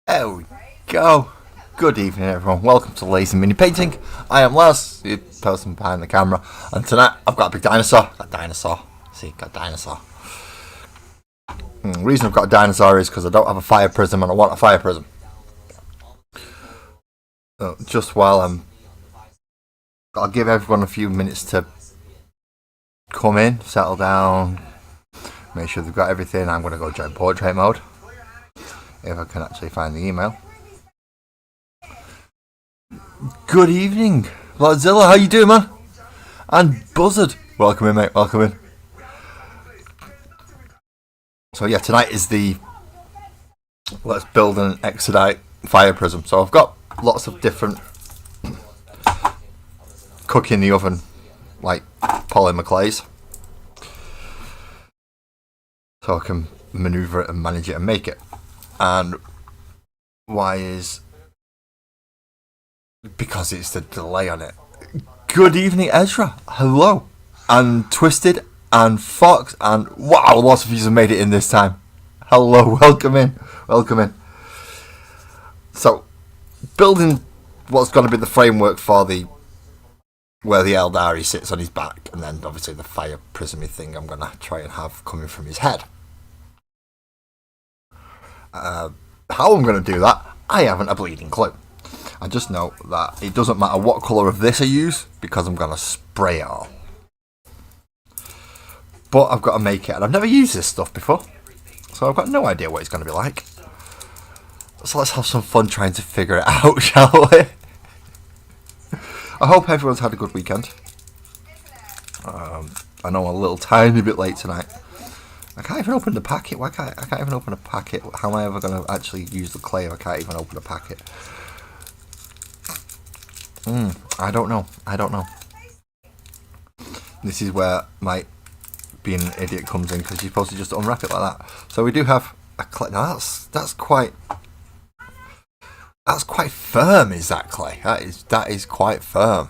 There we go. Good evening, everyone. Welcome to Lazy Mini Painting. I am Laz, the person behind the camera, and tonight I've got a big dinosaur. Got dinosaur. The reason I've got a dinosaur is because I don't have a fire prism and I want a fire prism. Just while I'll give everyone a few minutes to come in, settle down, make sure they've got everything. I'm going to go join portrait mode if I can actually find the email. Good evening, Bloodzilla. How you doing, man? And Buzzard, welcome in, mate. Welcome in. So yeah, tonight is the let's build an expedite fire prism. So I've got lots of different cook in the oven, like polymer clays, so I can maneuver it and manage it and make it. And why is because it's the delay on it. Good evening, Ezra. Hello. And Twisted and Fox and wow, lots of you have made it in this time. Hello, welcome in. Welcome in. So building what's going to be the framework for where the Eldari sits on his back, and then obviously the fire prismy thing I'm going to try and have coming from his head. How I'm going to do that, I haven't a bleeding clue. I just know that it doesn't matter what colour of this I use because I'm going to spray it all. But I've got to make it, and I've never used this stuff before, so I've got no idea what it's going to be like. So let's have some fun trying to figure it out, shall we? I hope everyone's had a good weekend. I know I'm a little tiny bit late tonight. I can't even open the packet. I can't even open a packet. How am I ever going to actually use the clay if I can't even open a packet? I don't know. This is where my being an idiot comes in, because you're supposed to just unwrap it like that. So we do have a clay. Now that's quite firm. Is that clay? That is quite firm.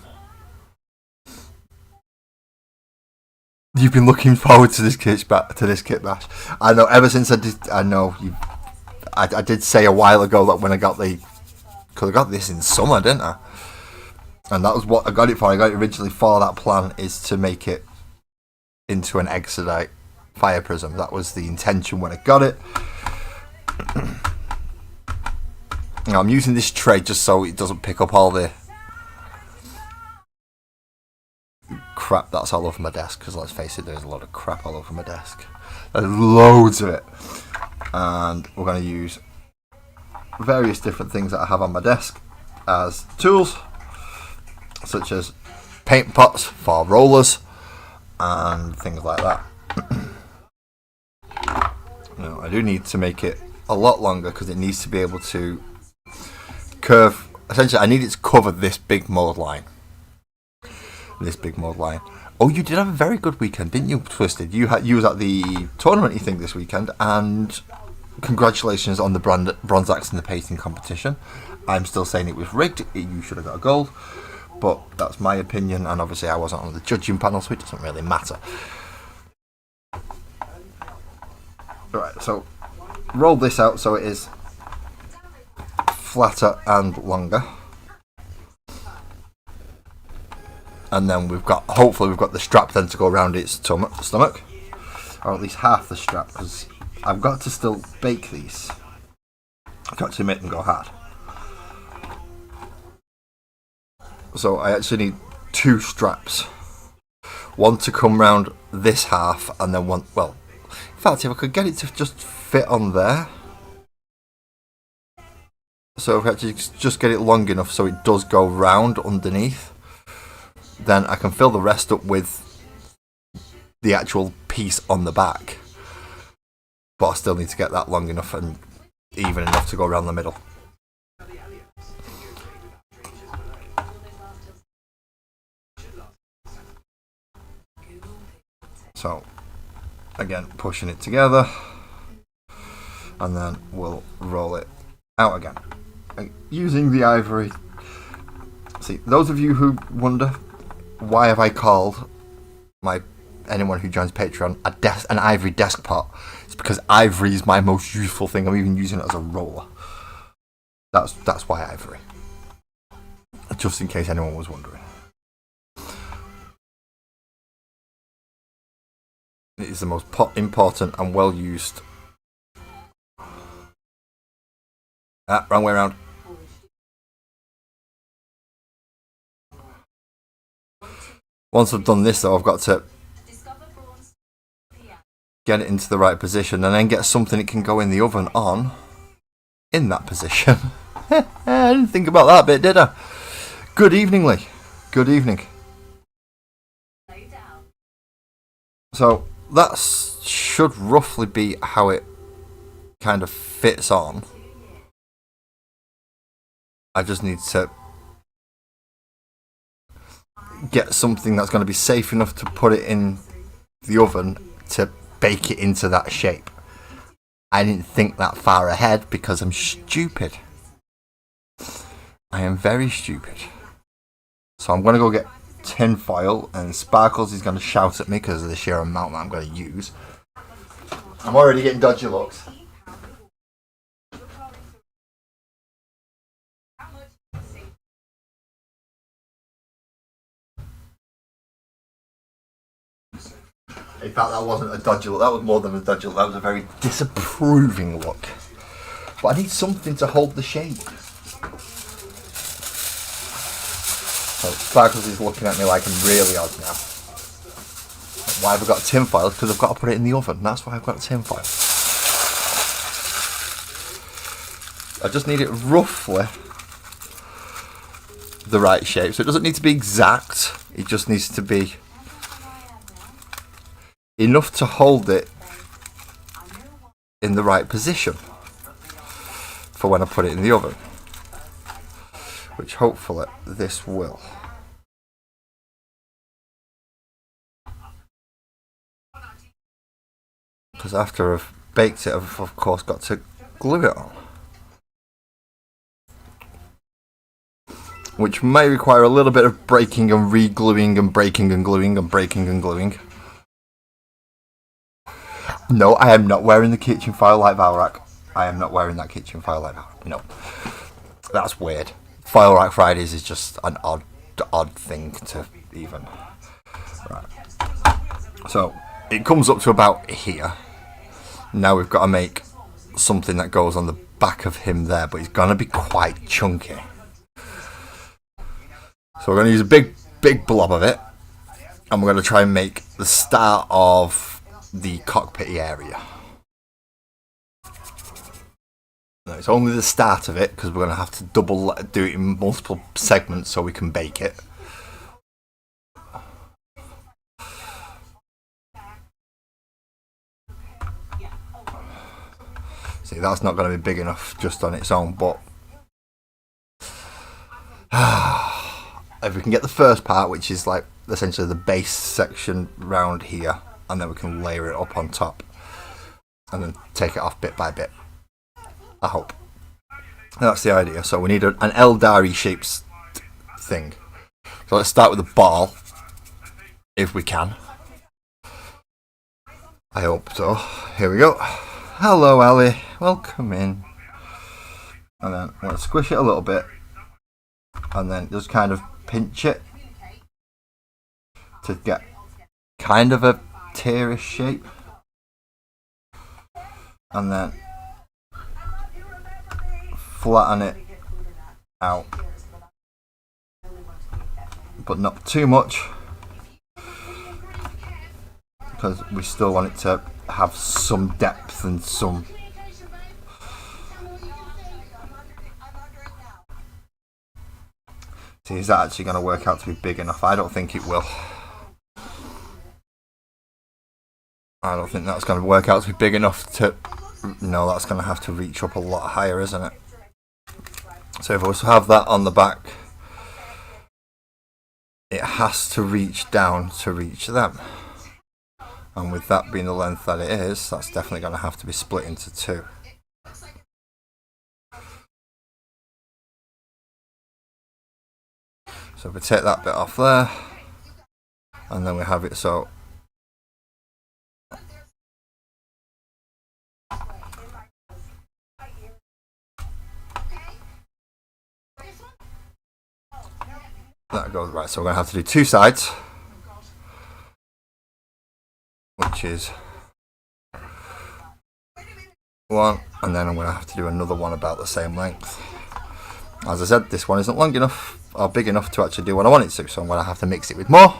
You've been looking forward to this kit bash. I know ever since I did. I know you. I did say a while ago that when I got because I got this in summer, didn't I? And that was what I got it for. I got it originally for that plan, is to make it into an Exodite fire prism. That was the intention when I got it. Now, I'm using this tray just so it doesn't pick up all the crap that's all over my desk, because let's face it, there's a lot of crap all over my desk. There's loads of it. And we're going to use various different things that I have on my desk as tools, such as paint pots for rollers and things like that. Now, I do need to make it a lot longer because it needs to be able to curve. Essentially, I need it to cover this big mold line. Oh, you did have a very good weekend, didn't you, Twisted? You was at the tournament, you think, this weekend, and congratulations on the bronze axe in the painting competition. I'm still saying it was rigged. You should have got a gold. But that's my opinion, and obviously I wasn't on the judging panel, so it doesn't really matter. Alright, so roll this out so it is flatter and longer. And then hopefully we've got the strap then to go around its stomach. Or at least half the strap, because I've got to still bake these to actually make them go hard. So I actually need two straps. One to come round this half, and then one, well, in fact, if I could get it to just fit on there. So if I actually just get it long enough so it does go round underneath, then I can fill the rest up with the actual piece on the back. But I still need to get that long enough and even enough to go around the middle. So, again, pushing it together, and then we'll roll it out again. Using the ivory. See, those of you who wonder, why have I called anyone who joins Patreon an ivory desk pot? It's because ivory is my most useful thing. I'm even using it as a roller. That's why ivory. Just in case anyone was wondering. It is the most important and well used. Wrong way around. Once I've done this though, I've got to get it into the right position and then get something it can go in the oven on in that position. I didn't think about that bit, did I? Good evening, Lee. Good evening. So that should roughly be how it kind of fits on. I just need to get something that's going to be safe enough to put it in the oven to bake it into that shape. I didn't think that far ahead because I'm stupid. I am very stupid. So I'm going to go get tin foil, and Sparkles is going to shout at me because of the sheer amount that I'm going to use. I'm already getting dodgy looks. In fact, that wasn't a dodgy look, that was more than a dodgy look, that was a very disapproving look. But I need something to hold the shape. So Sparkles is looking at me like I'm really odd now. Why have I got tin foil? Because I've got to put it in the oven, that's why I've got tin foil. I just need it roughly the right shape, so it doesn't need to be exact, it just needs to be enough to hold it in the right position for when I put it in the oven, which hopefully this will. Because after I've baked it, I've of course got to glue it on, which may require a little bit of breaking and re-gluing and breaking and gluing and breaking and gluing. No, I am not wearing the kitchen file like Valrak. I am not wearing that kitchen file like Valrak. No. That's weird. File Rack Fridays is just an odd thing to even. Right. So, it comes up to about here. Now we've got to make something that goes on the back of him there, but he's going to be quite chunky. So we're going to use a big blob of it, and we're going to try and make the start of the cockpit area. No, it's only the start of it because we're going to have to do it in multiple segments so we can bake it. See, that's not going to be big enough just on its own, but if we can get the first part, which is like essentially the base section round here, and then we can layer it up on top and then take it off bit by bit. I hope. That's the idea. So we need an Eldari shaped thing. So let's start with a ball, if we can. I hope so. Here we go. Hello, Ellie. Welcome in. And then I'm going to squish it a little bit, and then just kind of pinch it to get kind of a tearish shape, and then flatten it out, but not too much because we still want it to have some depth and some see, is that actually going to work out to be big enough? I don't think it will. I don't think that's going to work out to be big enough to... No, that's going to have to reach up a lot higher, isn't it? So if I was to have that on the back, it has to reach down to reach them. And with that being the length that it is, that's definitely going to have to be split into two. So if we take that bit off there, and then we have it so That goes right. So we're going to have to do 2 sides, which is 1, and then I'm going to have to do another one about the same length. As I said, this one isn't long enough or big enough to actually do what I want it to, so I'm going to have to mix it with more,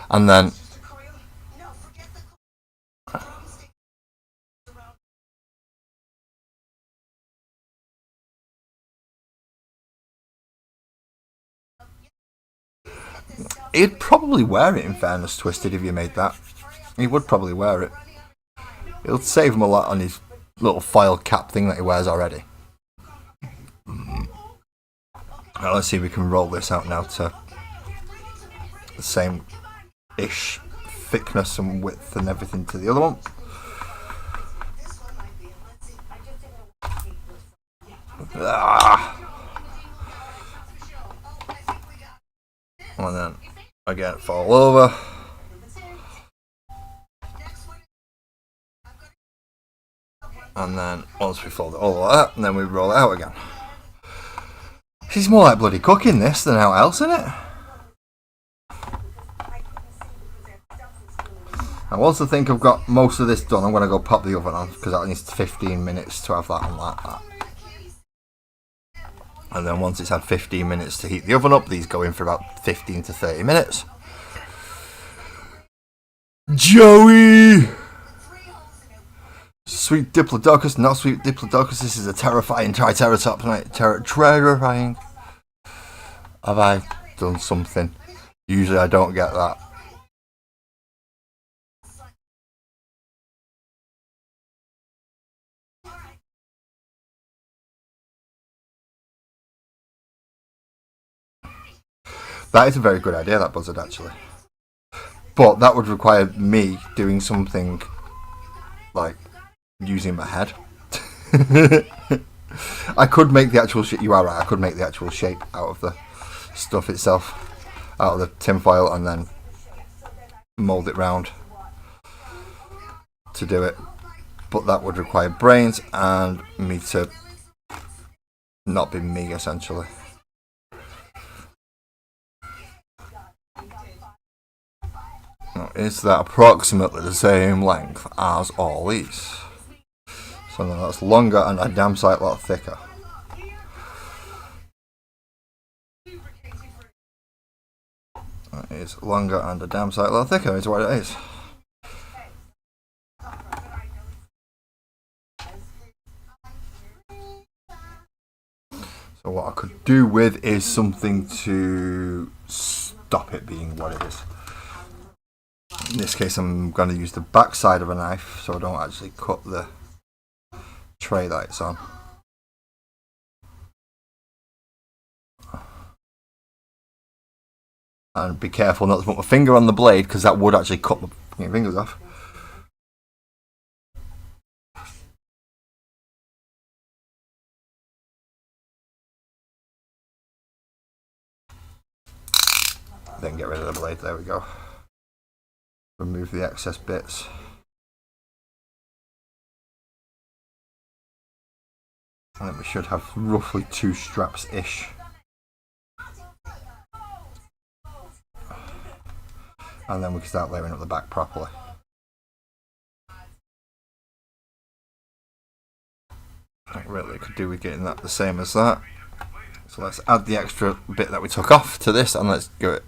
and then he'd probably wear it, in fairness, Twisted, if you made that. He would probably wear it. It'll save him a lot on his little foil cap thing that he wears already. Now let's see if we can roll this out now to the same-ish thickness and width and everything to the other one. And then again fall over. And then once we fold it all like that, and then we roll it out again. This is more like bloody cooking this than how else, isn't it? And once I think I've got most of this done, I'm going to go pop the oven on, because that needs 15 minutes to have that on like that. And then once it's had 15 minutes to heat the oven up, these go in for about 15 to 30 minutes. Joey! Sweet Diplodocus, not Sweet Diplodocus, this is a terrifying Triceratops, mate. Terrifying. Have I done something? Usually I don't get that. That is a very good idea, that buzzard, actually. But that would require me doing something like using my head. I could make the actual shape. You are right. I could make the actual shape out of the stuff itself, out of the tinfoil, and then mould it round to do it. But that would require brains and me to not be me, essentially. Now, is that approximately the same length as all these? So now that's longer and a damn sight lot thicker. That is longer and a damn sight lot thicker is what it is. So what I could do with is something to stop it being what it is. In this case I'm going to use the back side of a knife so I don't actually cut the tray that it's on. And be careful not to put my finger on the blade because that would actually cut my fingers off. Then get rid of the blade, there we go. Remove the excess bits. And then we should have roughly 2 straps-ish. And then we can start layering up the back properly. I really could do with getting that the same as that. So let's add the extra bit that we took off to this and let's do it.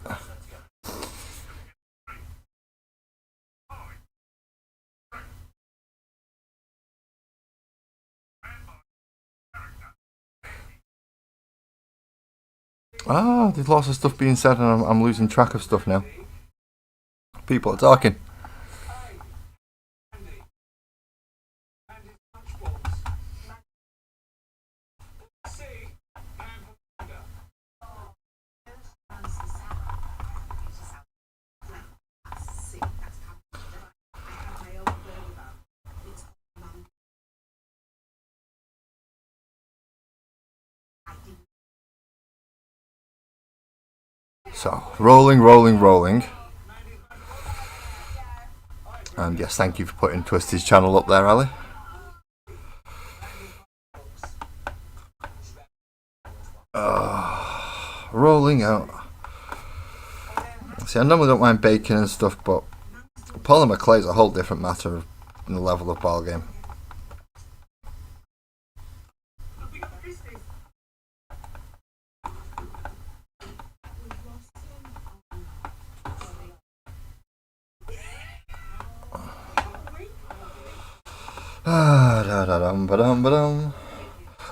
Ah, there's lots of stuff being said and I'm losing track of stuff now. People are talking. So, rolling. And yes, thank you for putting Twisted's channel up there, Ali. Rolling out. See, I normally don't mind baking and stuff, but polymer clay is a whole different matter in the level of ball game.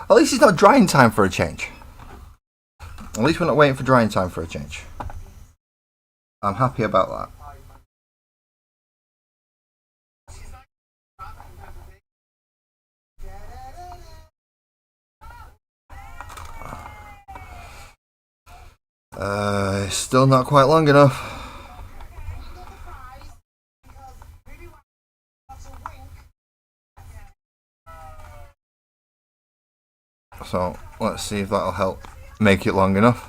At least it's not drying time for a change. At least we're not waiting for drying time for a change. I'm happy about that. It's still not quite long enough. So let's see if that'll help make it long enough.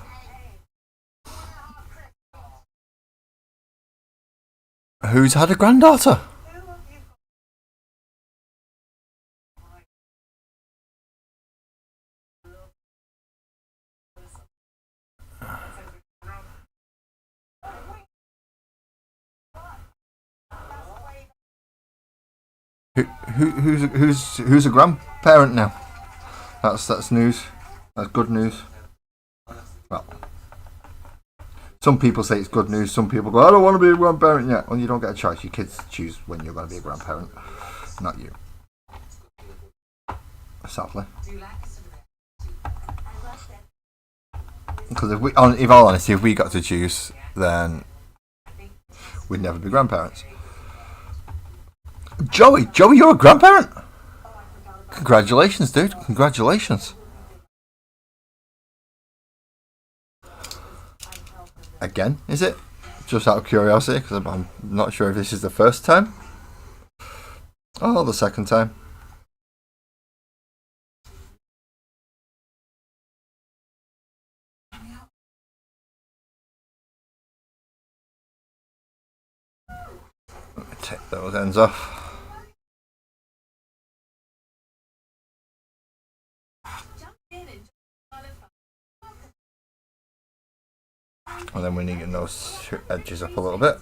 Who's had a granddaughter? Who's a grandparent now? That's news. That's good news. Well, some people say it's good news. Some people go, I don't want to be a grandparent yet. Well, you don't get a choice. Your kids choose when you're going to be a grandparent, not you. Sadly. Because if all honesty, if we got to choose, then we'd never be grandparents. Joey, you're a grandparent? Congratulations, dude. Congratulations. Again, is it? Just out of curiosity, because I'm not sure if this is the first time. Oh, the second time. Let me take those ends off. And then we need to get those edges up a little bit.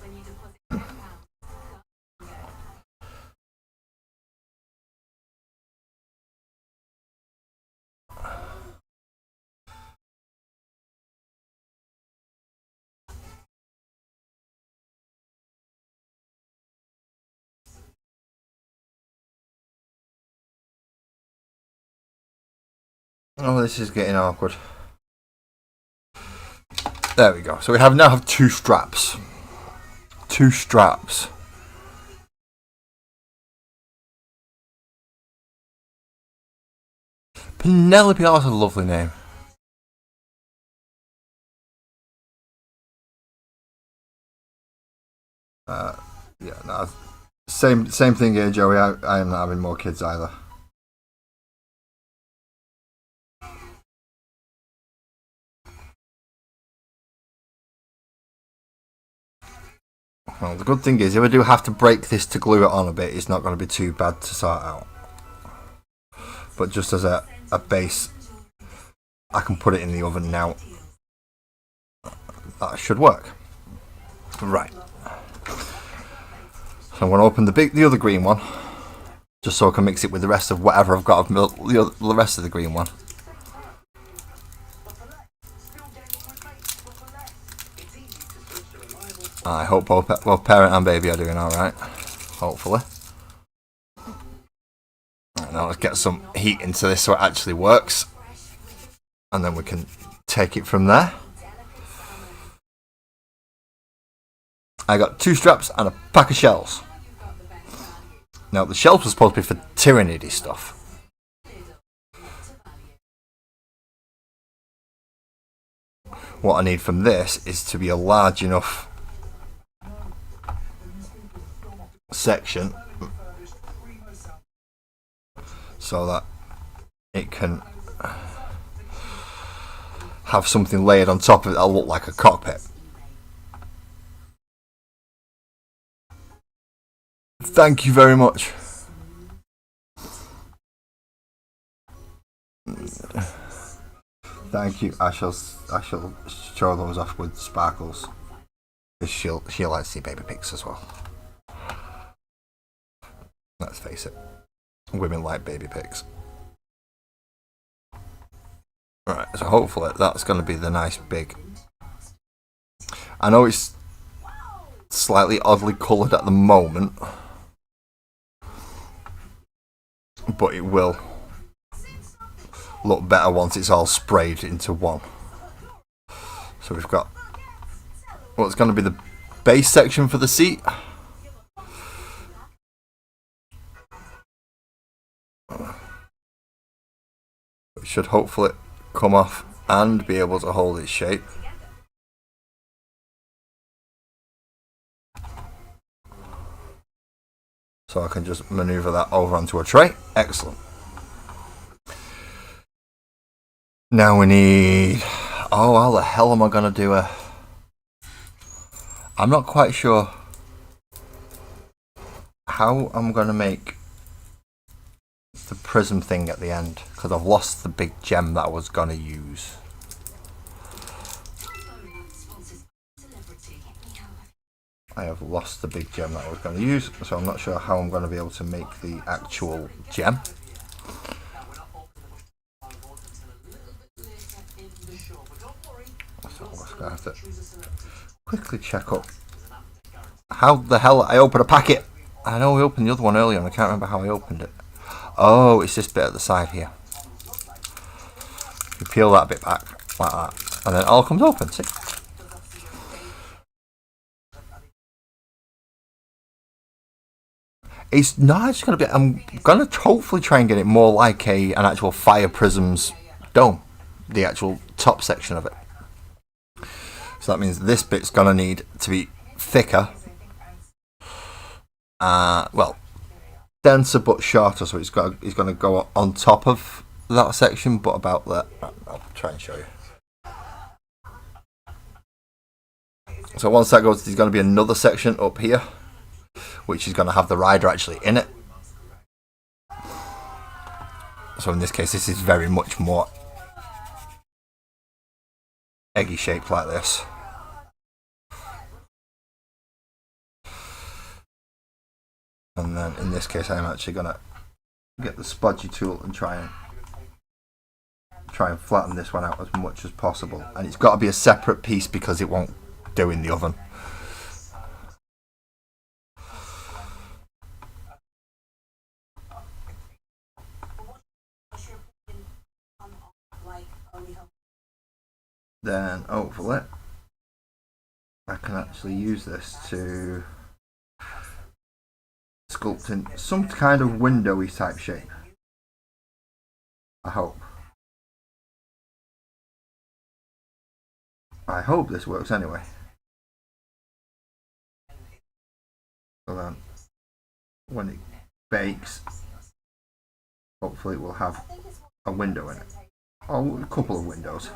Oh, this is getting awkward. There we go. So we now have two straps. Two straps. Penelope, that's a lovely name. Yeah, no, same thing here, Joey. I am not having more kids either. Well, the good thing is, if I do have to break this to glue it on a bit, it's not going to be too bad to sort out. But just as a base, I can put it in the oven now. That should work. Right. So I'm going to open the other green one, just so I can mix it with the rest of whatever I've got of milk, the rest of the green one. I hope both parent and baby are doing alright. Hopefully. Right, now let's get some heat into this so it actually works. And then we can take it from there. I got 2 straps and a pack of shells. Now the shells were supposed to be for Tyranidy stuff. What I need from this is to be a large enough section so that it can have something layered on top of it that'll look like a cockpit. Thank you very much. Thank you. I shall show those off with sparkles. She'll like to see baby pics as well. Let's face it, women like baby pics. Right, so hopefully that's going to be the nice big. I know it's slightly oddly coloured at the moment, but it will look better once it's all sprayed into one. So we've got what's going to be the base section for the seat. It should hopefully come off and be able to hold its shape. So I can just manoeuvre that over onto a tray. Excellent. Now we need... Oh, how the hell am I going to do a... I'm not quite sure how I'm going to make the prism thing at the end, because I've lost the big gem that I was going to use. I have lost the big gem that I was going to use, so I'm not sure how I'm going to be able to make the actual gem. So I'm just going to have to quickly check up. How the hell I open a packet? I know we opened the other one earlier and I can't remember how I opened it. Oh, it's this bit at the side here. You peel that bit back like that, and then it all comes open. See? It's not actually going to be... I'm going to hopefully try and get it more like an actual fire prism's dome. The actual top section of it. So that means this bit's going to need to be thicker. Well, denser but shorter, so it's going to go on top of that section, but about that. I'll try and show you. So once that goes, there's going to be another section up here, which is going to have the rider actually in it. So in this case, this is very much more eggy shaped like this. And then in this case, I'm actually going to get the spudgy tool and try and flatten this one out as much as possible. And it's got to be a separate piece because it won't do in the oven. Then hopefully I can actually use this to sculpt in some kind of windowy type shape. I hope. I hope this works anyway. So then when it bakes, hopefully it will have a window in it. Or a couple of windows.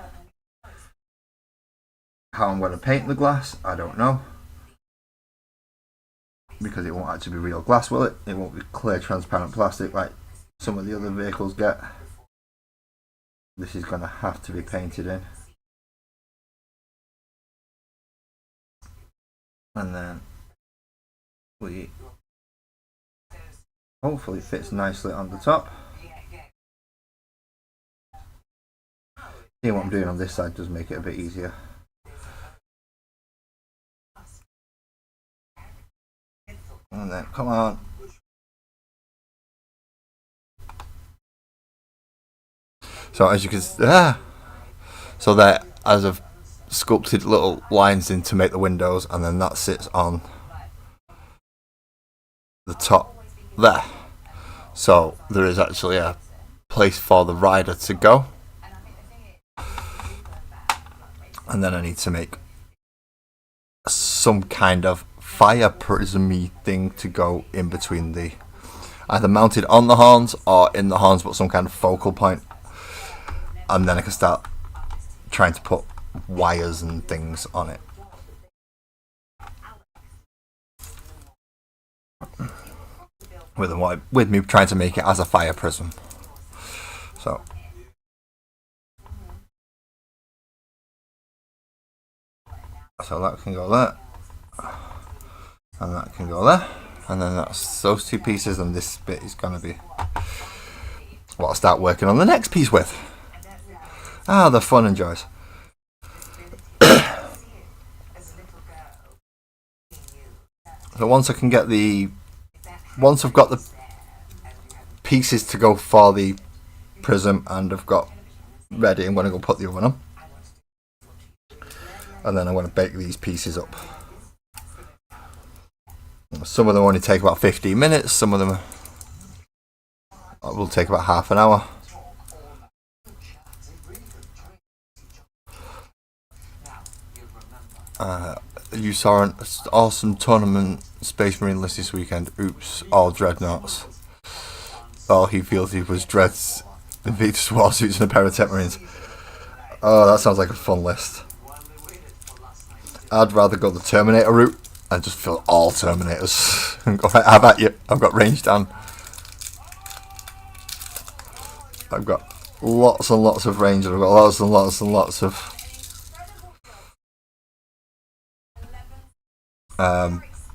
How I'm going to paint the glass, I don't know. Because it won't actually be real glass, will it? It won't be clear transparent plastic like some of the other vehicles get. This is going to have to be painted in. And then we hopefully fits nicely on the top. See what I'm doing on this side does make it a bit easier. And then, come on. So as you can see, so there, as I've sculpted little lines in to make the windows, and then that sits on the top there. So there is actually a place for the rider to go. And then I need to make some kind of fire prismy thing to go in between the, either mounted on the horns or in the horns, but some kind of focal point. And then I can start trying to put wires and things on it. With me trying to make it as a fire prism. So that can go there. And that can go there. And then that's those two pieces, and this bit is going to be what I'll start working on the next piece with. Ah, the fun and joys. So once I've got the pieces to go for the prism and I've got ready, I'm going to go put the oven on. And then I'm going to bake these pieces up. Some of them only take about 15 minutes, some of them will take about half an hour. You saw an awesome tournament Space Marine list this weekend. Oops, all dreadnoughts. All he feels he was dreads, Invictus Warsuits and a pair of Tech Marines. Oh, that sounds like a fun list. I'd rather go the Terminator route and just fill all Terminators. And go, right, have at you. I've got range down. I've got lots and lots of range. I've got lots and lots and lots of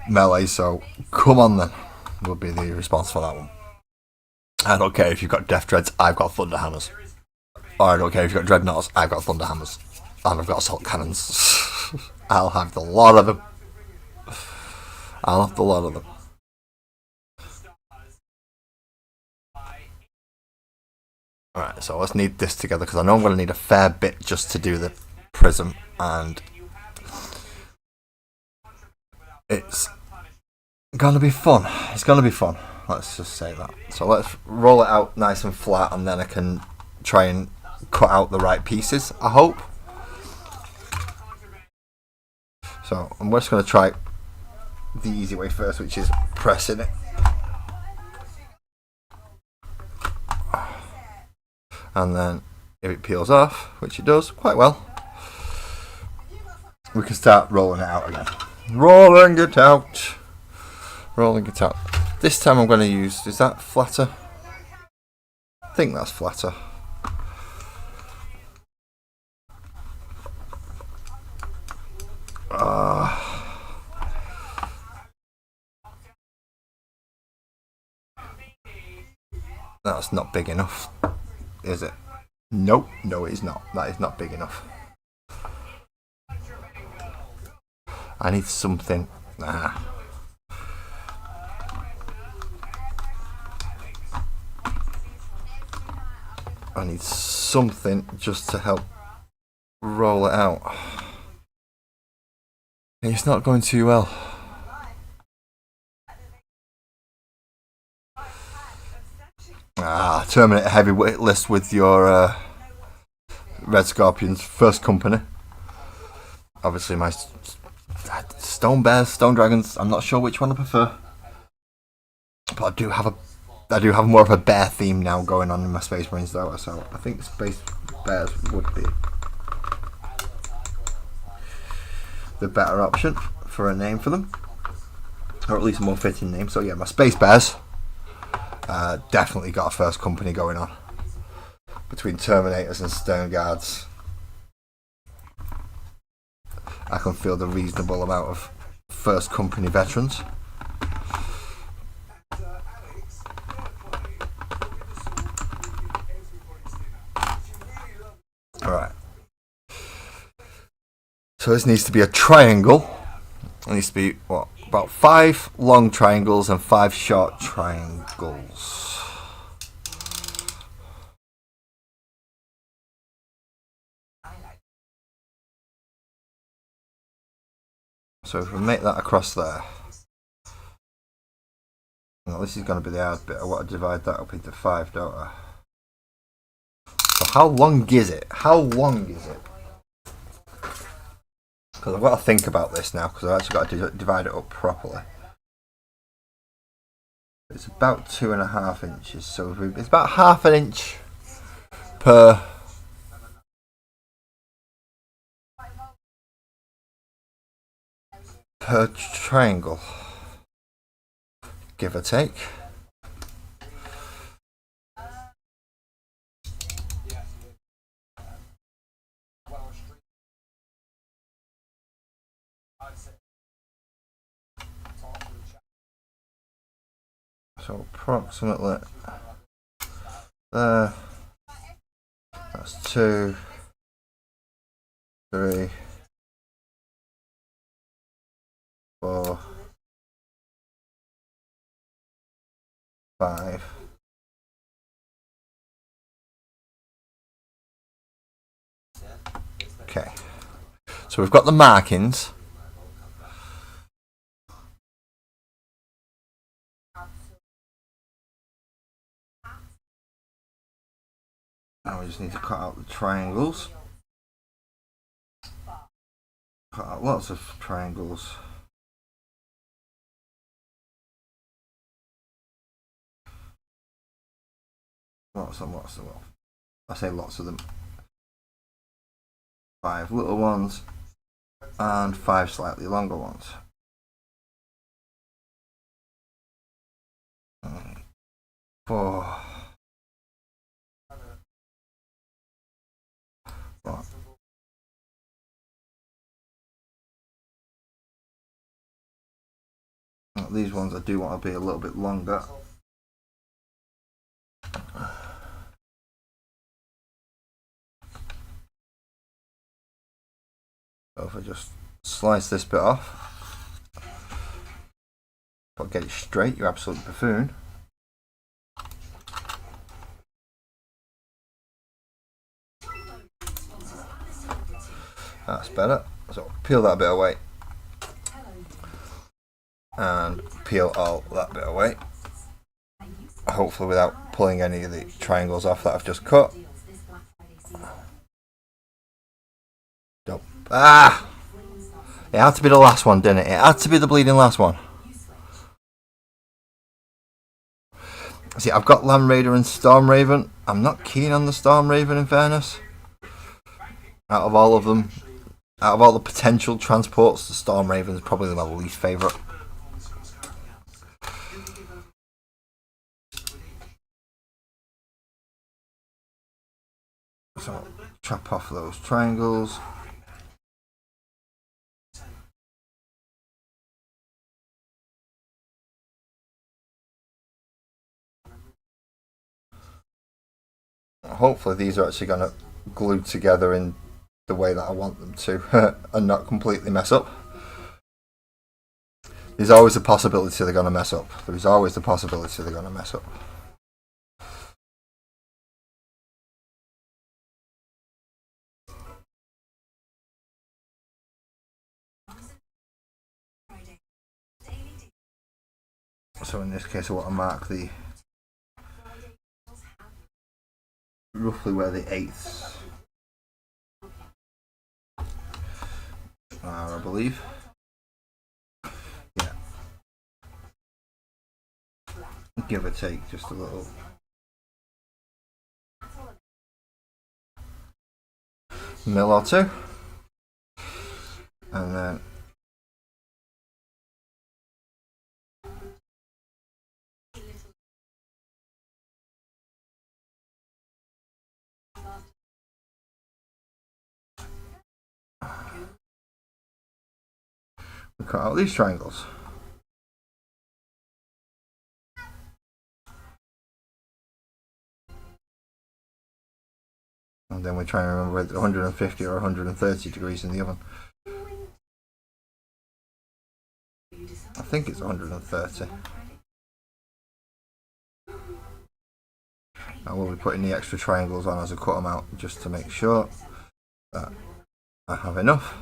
melee, so come on then. Will be the response for that one. I don't care if you've got Death Dreads, I've got Thunder Hammers. Or I don't care if you've got Dreadnoughts, I've got Thunder Hammers. And I've got Assault Cannons. I'll have the lot of them. Alright, so let's knead this together because I know I'm going to need a fair bit just to do the prism, and it's going to be fun. It's going to be fun. Let's just say that. So let's roll it out nice and flat, and then I can try and cut out the right pieces, I hope. So I'm just going to try the easy way first, which is pressing it. And then if it peels off, which it does quite well, we can start rolling it out again. Rolling it out. This time I'm going to use, is that flatter? I think that's flatter. That's not big enough, is it? Nope, no it is not. That is not big enough. I need something. I need something just to help roll it out. It's not going too well. Terminator heavyweight list with your Red Scorpions first company. Obviously my Stone Bears, Stone Dragons, I'm not sure which one I prefer. But I do have more of a bear theme now going on in my Space Marines though, so I think Space Bears would be the better option for a name for them. Or at least a more fitting name. So yeah, my Space Bears definitely got a first company going on. Between Terminators and Stern Guards, I can feel the reasonable amount of first company veterans. Alright. So this needs to be a triangle. It needs to be, what, about 5 long triangles and 5 short triangles. So if we make that across there, now this is going to be the hard bit. I want to divide that up into 5, don't I? So how long is it? Because I've got to think about this now, because I've actually got to divide it up properly. It's about 2.5 inches, so it's about half an inch per triangle, give or take. So approximately there. That's 2, 3, 4, 5. Okay. So we've got the markings. Now we just need to cut out the triangles. Cut out lots of triangles. Lots and lots of them. I say lots of them. 5 little ones and 5 slightly longer ones. 4. These ones I do want to be a little bit longer. So if I just slice this bit off, but get it straight, you absolute buffoon. That's better. So peel that bit away. And peel all that bit away. Hopefully without pulling any of the triangles off that I've just cut. Ah! It had to be the last one, didn't it? It had to be the bleeding last one. See, I've got Land Raider and Storm Raven. I'm not keen on the Storm Raven, in fairness. Out of all of them, out of all the potential transports, the Storm Raven is probably my least favourite. So, chop off those triangles. Hopefully these are actually going to glue together in the way that I want them to and not completely mess up. There's always a possibility they're going to mess up. There's always the possibility they're going to mess up. So in this case I want to mark the roughly where the eighths are, I believe. Yeah. Give or take just a little. Mil or two. And then we cut out these triangles. And then we try and remember whether 150 or 130 degrees in the oven. I think it's 130. I will be putting the extra triangles on as I cut them out just to make sure that I have enough.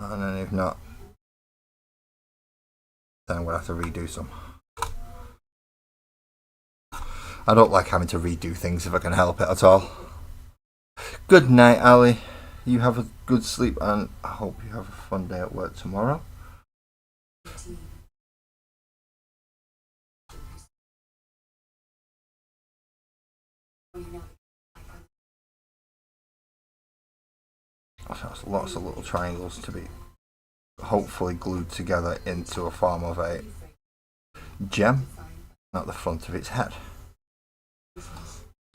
And then if not, then I'm going to have to redo some. I don't like having to redo things if I can help it at all. Good night, Ali. You have a good sleep and I hope you have a fun day at work tomorrow. So that's lots of little triangles to be hopefully glued together into a form of a gem at the front of its head. So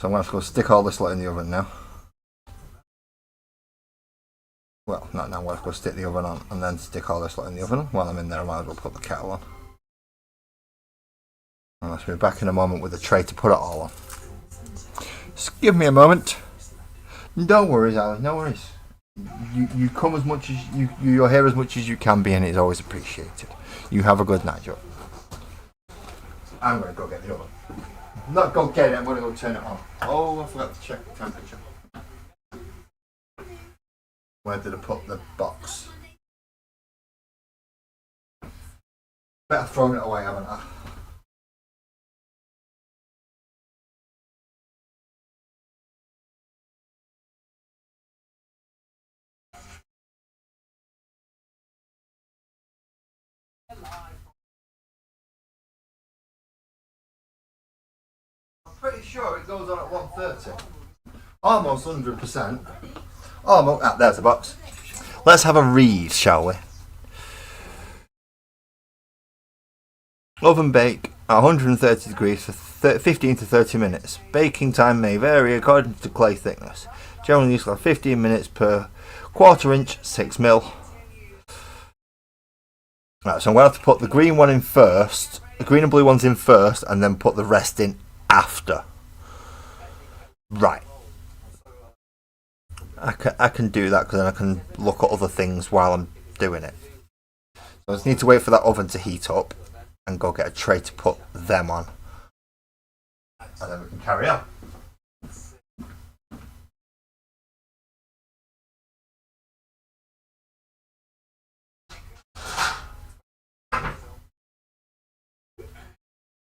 I'm going to have to go stick all this lot in the oven now. Well, not now. We'll go stick the oven on and then stick all this lot in the oven. While I'm in there, I might as well put the kettle on. And I'll be back in a moment with a tray to put it all on. Just give me a moment. No worries, Ali. No worries. You come as much as you're here as much as you can be, and it's always appreciated. You have a good night, Joe. I'm gonna go get the oven. Not go get it. I'm gonna go turn it on. Oh, I forgot to check the temperature. Where did I put the box? Better thrown it away, haven't I? I'm pretty sure it goes on at 1:30. Almost 100%. Almost. Ah, there's the box. Let's have a read, shall we? Oven bake at 130 degrees for 15 to 30 minutes. Baking time may vary according to clay thickness. Generally used for 15 minutes per quarter inch, 6mm. Right, so I'm going to have to put the green one in first, the green and blue ones in first, and then put the rest in after. Right. I can do that because then I can look at other things while I'm doing it. So I just need to wait for that oven to heat up and go get a tray to put them on. And then we can carry on.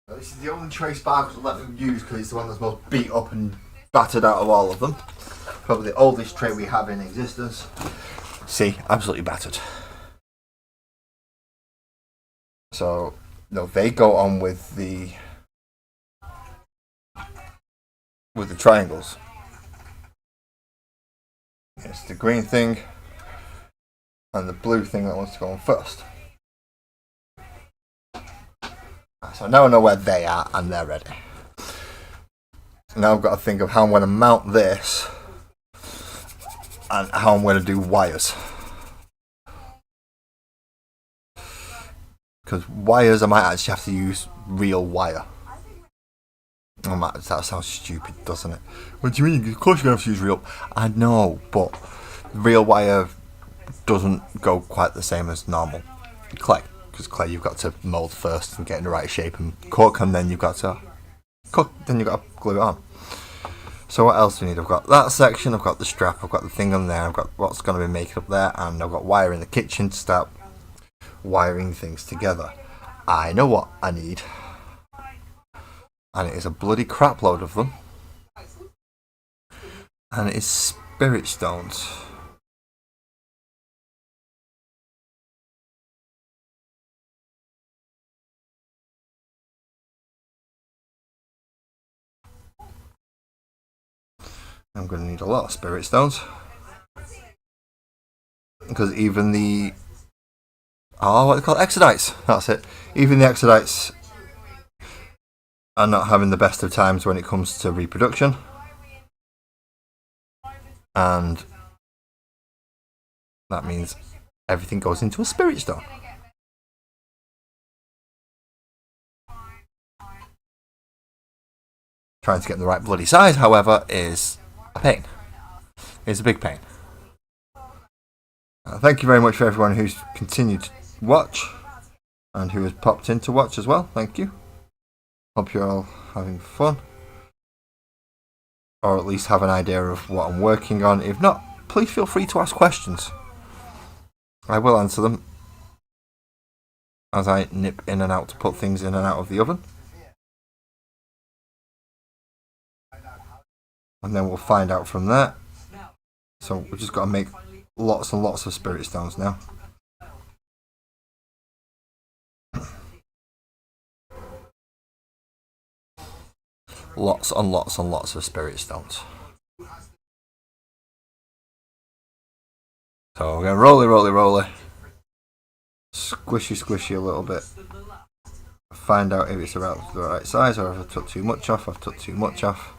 Now, this is the only tray Sparkles will let me use because it's the one that's most beat up and battered out of all of them. Probably the oldest tray we have in existence. See, absolutely battered. So, no, they go on with the triangles. It's the green thing and the blue thing that wants to go on first. So now I know where they are and they're ready. Now I've got to think of how I'm going to mount this and how I'm going to do wires. Because wires, I might actually have to use real wire. That sounds stupid, doesn't it? What do you mean? Of course you're going to have to use real. I know, but real wire doesn't go quite the same as normal clay. Because clay you've got to mould first and get in the right shape and cook, and then you've got to glue it on. So what else do we need? I've got that section, I've got the strap, I've got the thing on there, I've got what's going to be making up there, and I've got wire in the kitchen to start wiring things together. I know what I need, and it is a bloody crap load of them, and it is spirit stones. I'm going to need a lot of spirit stones, because even the what they call exodites, that's it, even the exodites are not having the best of times when it comes to reproduction, and that means everything goes into a spirit stone. Trying to get the right bloody size, however, is a pain. It's a big pain. Thank you very much for everyone who's continued to watch and who has popped in to watch as well. Thank you. Hope you're all having fun, or at least have an idea of what I'm working on. If not, please feel free to ask questions. I will answer them as I nip in and out to put things in and out of the oven. And then we'll find out from there. So we've just got to make lots and lots of spirit stones now. Lots and lots and lots of spirit stones. So we're going to roll it. Squishy a little bit. Find out if it's about the right size, or if I took too much off. I've took too much off.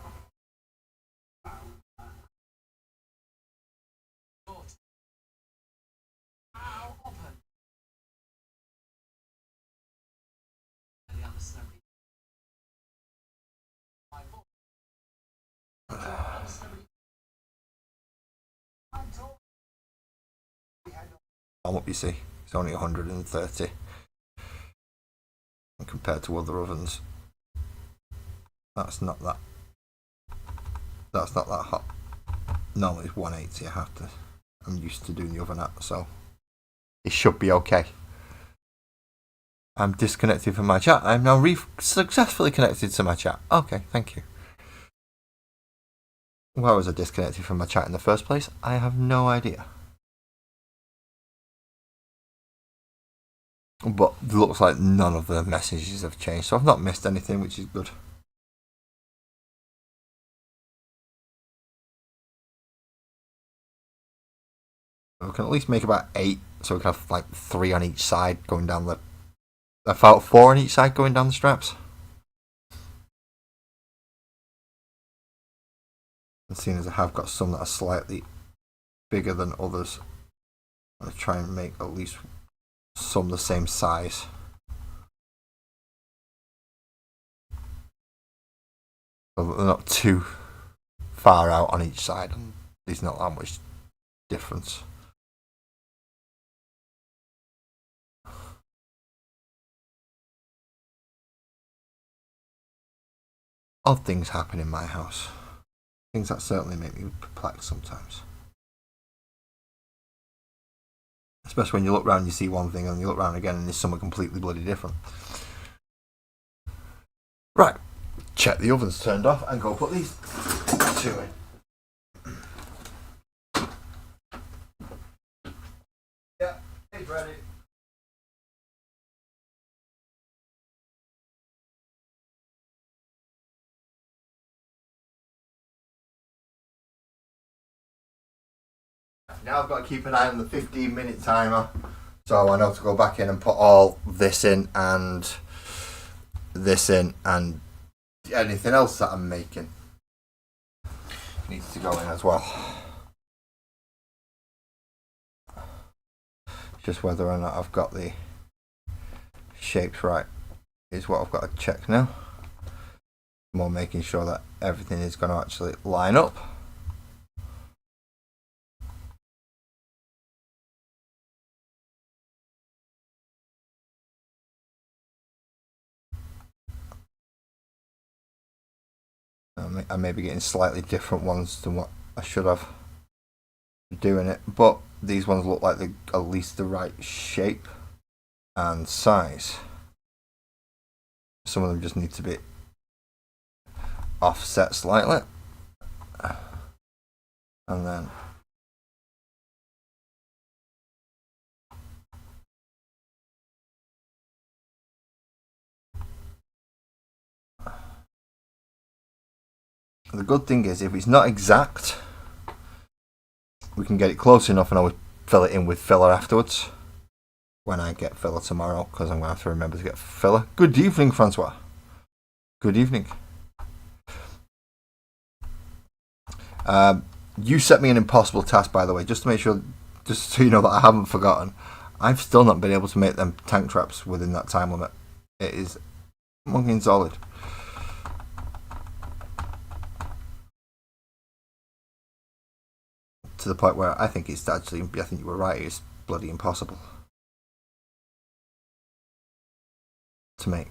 bottom up, you see. It's only 130. And compared to other ovens, that's not that hot. Normally it's 180. I'm used to doing the oven at, so it should be okay. I'm disconnected from my chat. I'm now successfully connected to my chat. Okay, thank you. Why was I disconnected from my chat in the first place? I have no idea. But it looks like none of the messages have changed, so I've not missed anything, which is good. We can at least make about 8, so we can have like 3 on each side going down the... I felt 4 on each side going down the straps. And seeing as I have got some that are slightly bigger than others, I'm going to try and make at least some the same size. So that they're not too far out on each side, and there's not that much difference. Odd things happen in my house. Things that certainly make me perplexed sometimes. Especially when you look around and you see one thing and you look around again and there's something completely bloody different. Right, check the oven's turned off and go put these 2 in. Yeah, it's ready. Now I've got to keep an eye on the 15-minute timer, so I know to go back in and put all this in and this in and anything else that I'm making needs to go in as well. Just whether or not I've got the shapes right is what I've got to check now. More making sure that everything is going to actually line up. I may be getting slightly different ones than what I should have doing it, but these ones look like they're at least the right shape and size. Some of them just need to be offset slightly, and then the good thing is, if it's not exact, we can get it close enough and always fill it in with filler afterwards when I get filler tomorrow, because I'm going to have to remember to get filler. Good evening, Francois. Good evening. You set me an impossible task, by the way, just to make sure, just so you know that I haven't forgotten. I've still not been able to make them tank traps within that time limit. It is fucking solid. To the point where I think it's actually, I think you were right, it's bloody impossible to make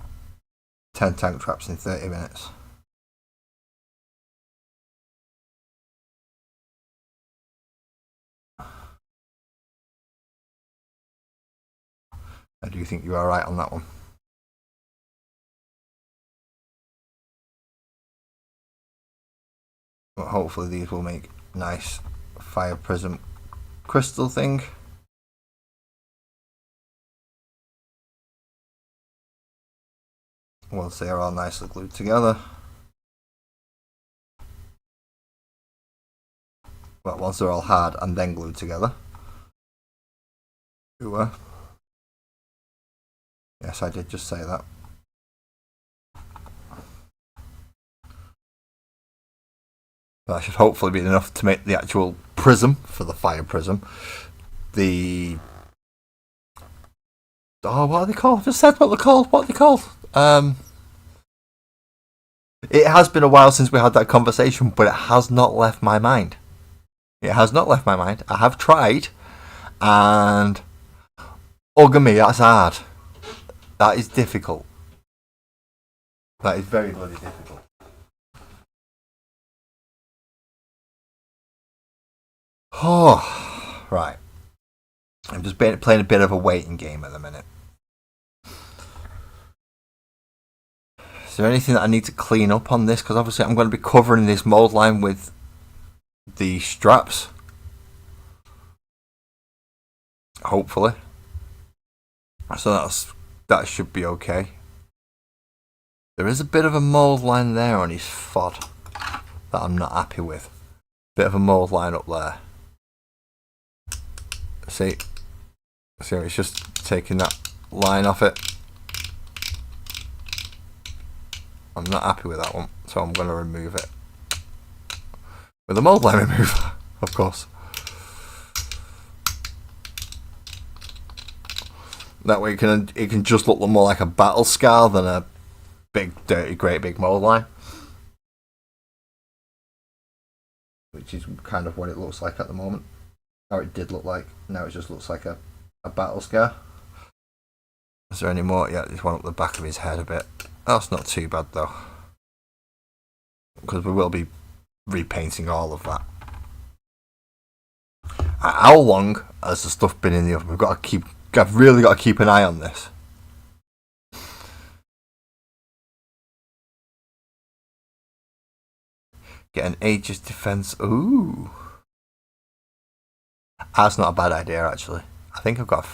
10 tank traps in 30 minutes. I do think you are right on that one. But hopefully these will make nice fire prism crystal thing. Once they are all nicely glued together. Well, once they're all hard and then glued together. Yes, I did just say that. That should hopefully be enough to make the actual prism for the fire prism. What are they called? I just said what they're called. What are they called? It has been a while since we had that conversation, but it has not left my mind. It has not left my mind. I have tried, and Ugga me, that's hard. That is difficult. That is very bloody difficult. Oh, right. I'm just playing a bit of a waiting game at the minute. Is there anything that I need to clean up on this? Because obviously I'm going to be covering this mold line with the straps. Hopefully. So that should be okay. There is a bit of a mold line there on his FOD that I'm not happy with. Bit of a mold line up there. See, it's just taking that line off it. I'm not happy with that one, so I'm going to remove it with a mold line remover, of course. That way it can just look more like a battle scar than a big, dirty, great big mold line. Which is kind of what it looks like at the moment. Or it did look like. Now it just looks like a battle scar. Is there any more? Yeah, there's one up the back of his head a bit. That's not too bad though. Because we will be repainting all of that. How long has the stuff been in the oven? I've really got to keep an eye on this. Get an Aegis defense. Ooh. That's not a bad idea, actually. I think I've got...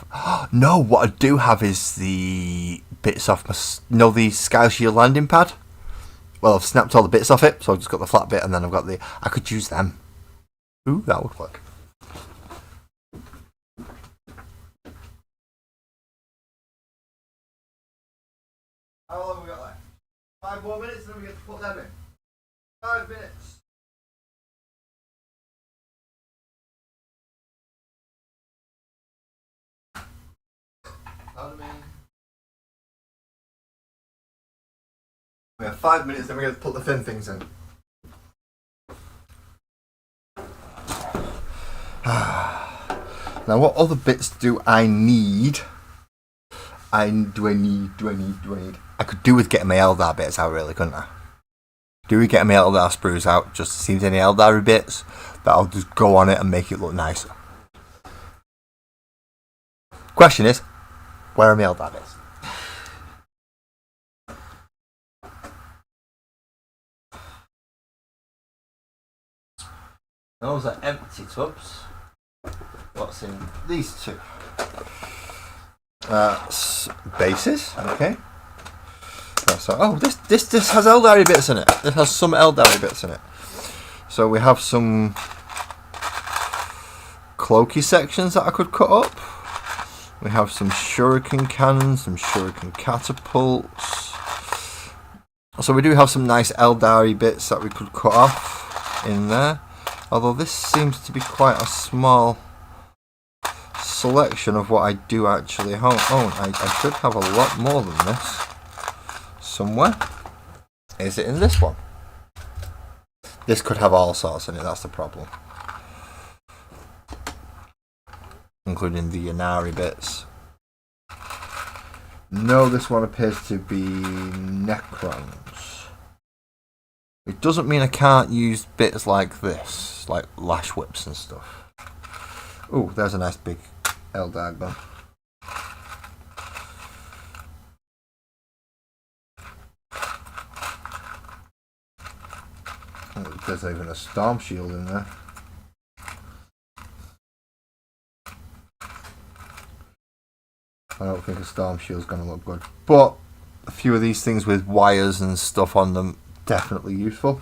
No, what I do have is the bits off my... the Sky Shield landing pad? Well, I've snapped all the bits off it, so I've just got the flat bit, and then I've got the... I could use them. Ooh, that would work. How long have we got left? 5 more minutes, and then we get to put them in. 5 minutes. We have 5 minutes, then we get to put the thin things in. Now, what other bits do I need? Do I need? I could do with getting my Eldar bits out, really, couldn't I? Do we get my Eldar sprues out just to see if there's any Eldar bits that I'll just go on it and make it look nicer? Question is, where are my Eldar bits? Those are empty tubs. What's in these two? Bases, okay. So, this has Eldari bits in it. It has some Eldari bits in it. So we have some cloaky sections that I could cut up. We have some shuriken cannons, some shuriken catapults. So we do have some nice Eldari bits that we could cut off in there. Although this seems to be quite a small selection of what I do actually own. I should have a lot more than this somewhere. Is it in this one? This could have all sorts in it, that's the problem. Including the Yanari bits. No, this one appears to be Necrons. It doesn't mean I can't use bits like this, like lash whips and stuff. Ooh, there's a nice big Eldar gun. Oh, there's even a storm shield in there. I don't think a storm shield's going to look good, but a few of these things with wires and stuff on them, definitely useful.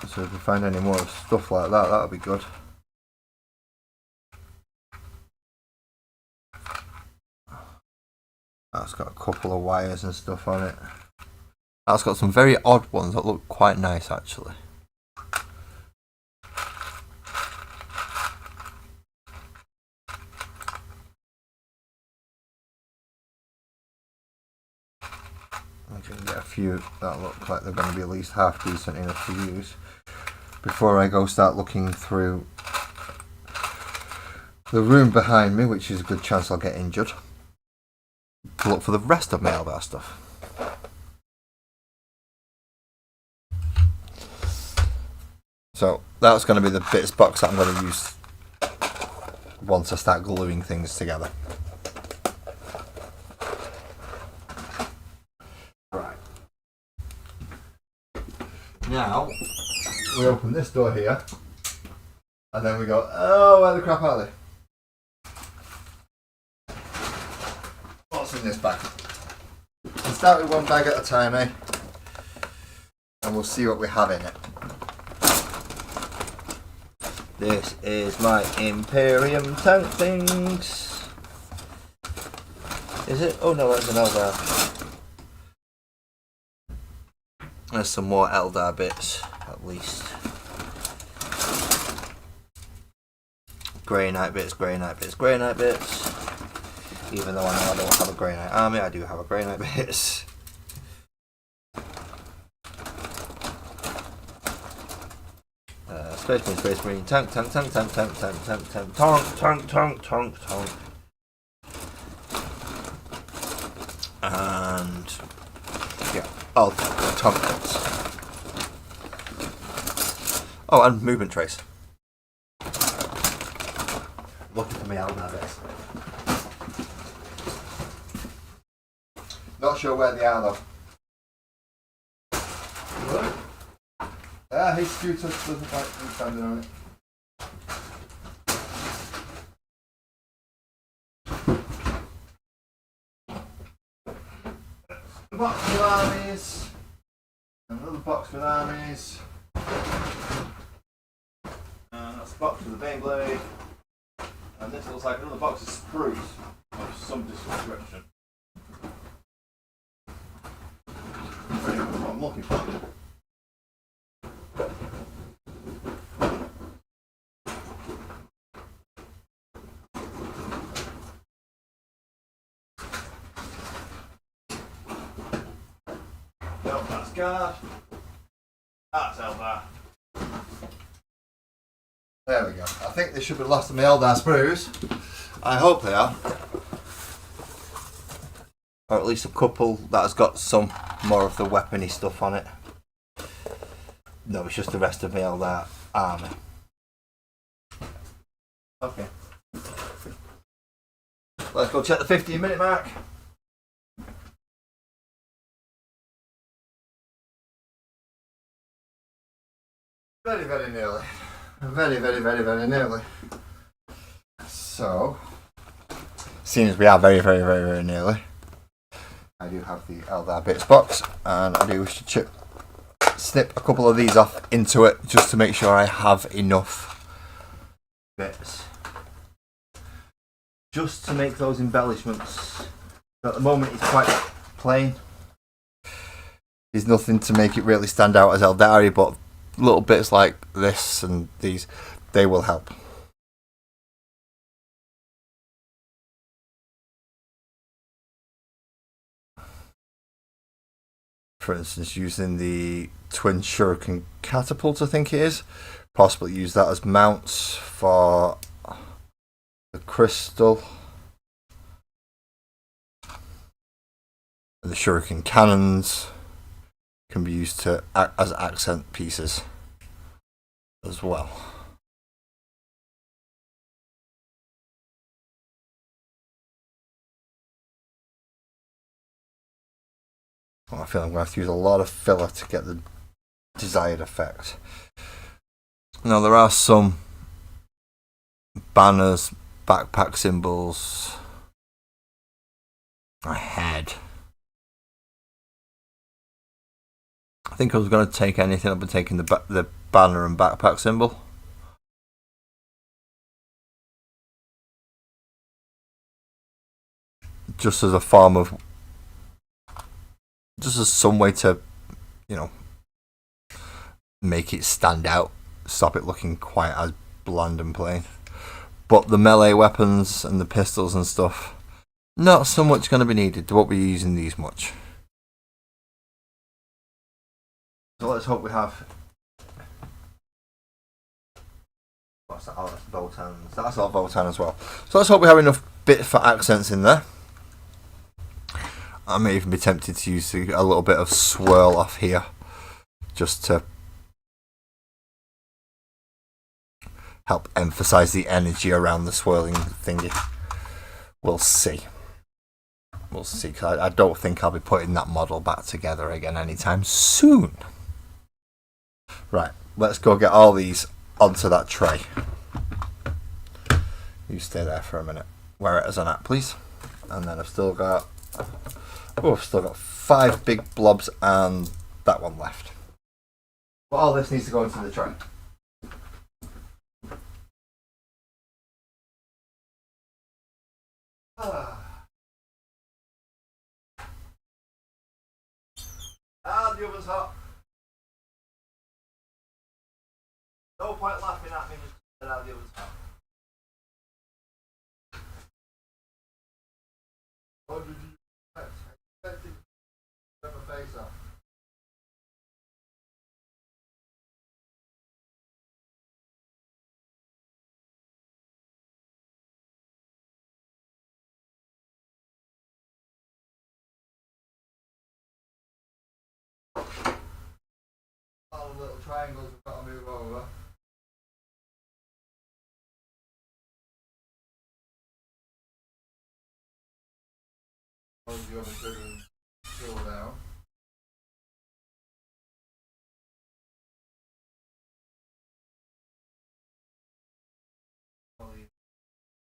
So if we find any more stuff like that, that'll be good. That's got a couple of wires and stuff on it. That's got some very odd ones that look quite nice actually. I can get a few that look like they're going to be at least half decent enough to use. before I go start looking through the room behind me, which is a good chance I'll get injured, to look for the rest of my Eldar stuff. So that's going to be the bits box that I'm going to use once I start gluing things together. Right. Now, we open this door here, and then we go, oh, where the crap are they? What's in this bag? We'll start with one bag at a time, eh? And we'll see what we have in it. This is my Imperium tank things. Is it? Oh no, that's an Eldar. There's some more Eldar bits, at least. Grey Knight bits, Grey Knight bits, Grey Knight bits. Even though I know I don't have a Grey Knight army, I do have a Grey Knight bits. Space Marine, tank, tank, tank, tank, tank, tank, tank, tank, tank, tank, tank, tank, tank. And yeah, oh, tank bits. Oh, and movement trace. Looking for my Eldar bits. Not sure where they are though. His scooter doesn't like me standing on it. A box with armies. Another box with armies. And that's a box with the Beyblade. And this looks like another box of spruce of some description. What I'm looking for. Nope, that's guard. That's Eldar. There we go. I think they should be the last of my Eldar sprues. I hope they are. Or at least a couple that has got some more of the weapony stuff on it. No, it's just the rest of my Eldar army. Okay. Let's go check the 15-minute mark. Very, very nearly. Very, very, very, very nearly. So, seeing as we are very, very, very, very nearly, I do have the Eldar bits box, and I do wish to snip a couple of these off into it just to make sure I have enough bits. Just to make those embellishments. At the moment it's quite plain. There's nothing to make it really stand out as Eldari, but little bits like this and these, they will help. For instance, using the twin shuriken catapult, I think it is. Possibly use that as mounts for the crystal. The shuriken cannons can be used to as accent pieces as well. Well, I feel I'm going to have to use a lot of filler to get the desired effect. Now there are some banners, backpack symbols, a head. I think I was going to take anything. I've been taking the banner and backpack symbol. Just as a form of, just as some way to, you know, make it stand out, stop it looking quite as bland and plain. But the melee weapons and the pistols and stuff, not so much going to be needed. They won't be using these much. So let's hope we have What's that? Oh, that's Votans. That's all Votan as well. So let's hope we have enough bit for accents in there. I may even be tempted to use a little bit of swirl off here, just to help emphasise the energy around the swirling thingy. We'll see. We'll see, because I don't think I'll be putting that model back together again anytime soon. Right, let's go get all these onto that tray. You stay there for a minute. Wear it as an app, please. And then I've still got 5 big blobs and that one left. But all this needs to go into the tray. The oven's hot. No point laughing at me, just the oven's hot. What did you expect? My face off. All the little triangles have got to move over. Hold the oven good and chill down.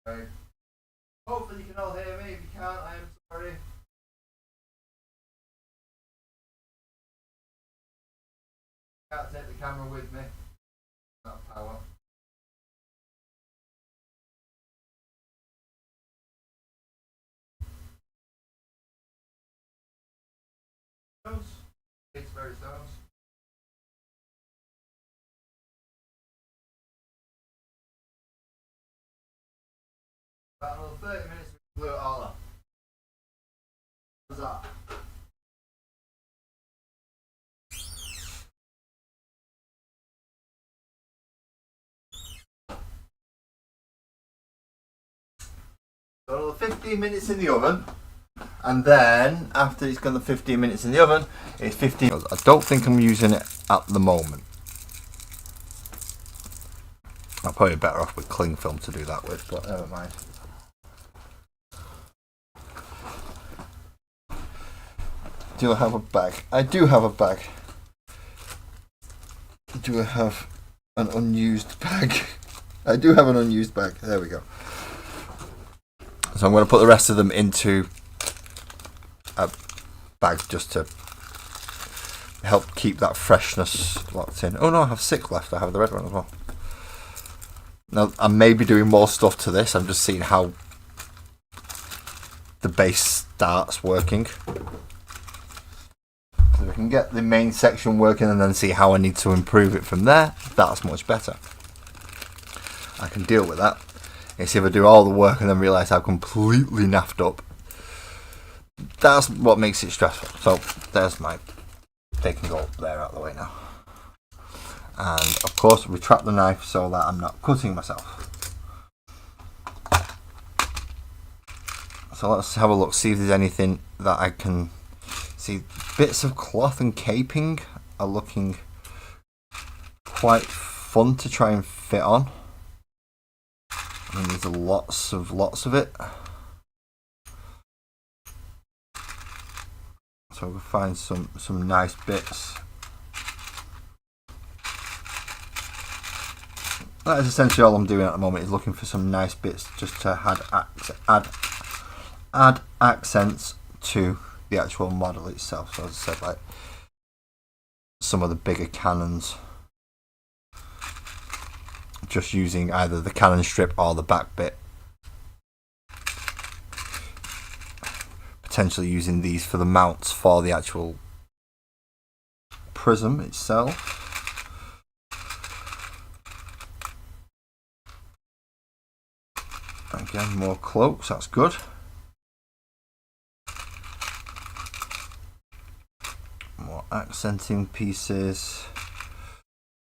Okay. Hopefully you can all hear me. If you can't, I am sorry. Can't take the camera with me. Not power. Stones. It's very stones. About another 30 minutes we blew it all up. What's that? So another 15 minutes in the oven, and then after it's gone the 15 minutes in the oven, it's 15. I don't think I'm using it at the moment. I'm probably better off with cling film to do that with, but never mind. Do I have a bag? I do have a bag. Do I have an unused bag? I do have an unused bag. There we go. So I'm going to put the rest of them into a bag just to help keep that freshness locked in. Oh no, I have 6 left. I have the red one as well. Now I may be doing more stuff to this. I'm just seeing how the base starts working. So we can get the main section working and then see how I need to improve it from there. That's much better. I can deal with that. It's if I do all the work and then realise I'm completely naffed up. That's what makes it stressful. So there's my, they can go there out of the way now. And of course retract the knife so that I'm not cutting myself. So let's have a look, see if there's anything that I can see. Bits of cloth and caping are looking quite fun to try and fit on. I mean, there's lots of it. So we'll find some nice bits. That is essentially all I'm doing at the moment, is looking for some nice bits just to add accents to the actual model itself. So as I said, like some of the bigger cannons, just using either the cannon strip or the back bit. Potentially using these for the mounts for the actual prism itself. Again, more cloaks, that's good. More accenting pieces.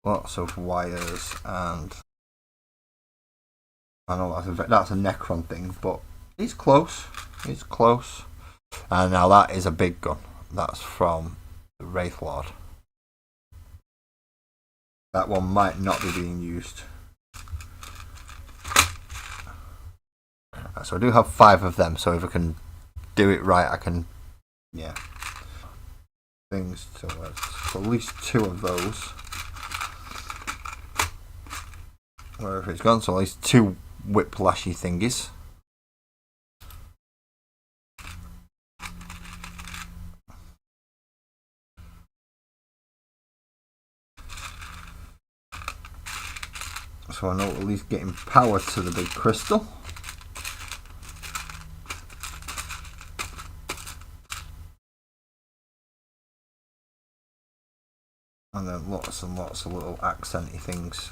Lots of wires and I know that's a Necron thing, but it's close. It's close. And now that is a big gun. That's from the Wraith Lord. That one might not be being used. So I do have 5 of them, so if I can do it right, I can, yeah. Things to at least 2 of those. Wherever it's gone, so at least 2 whiplashy thingies. So I know at least getting power to the big crystal. And then lots and lots of little accenty things.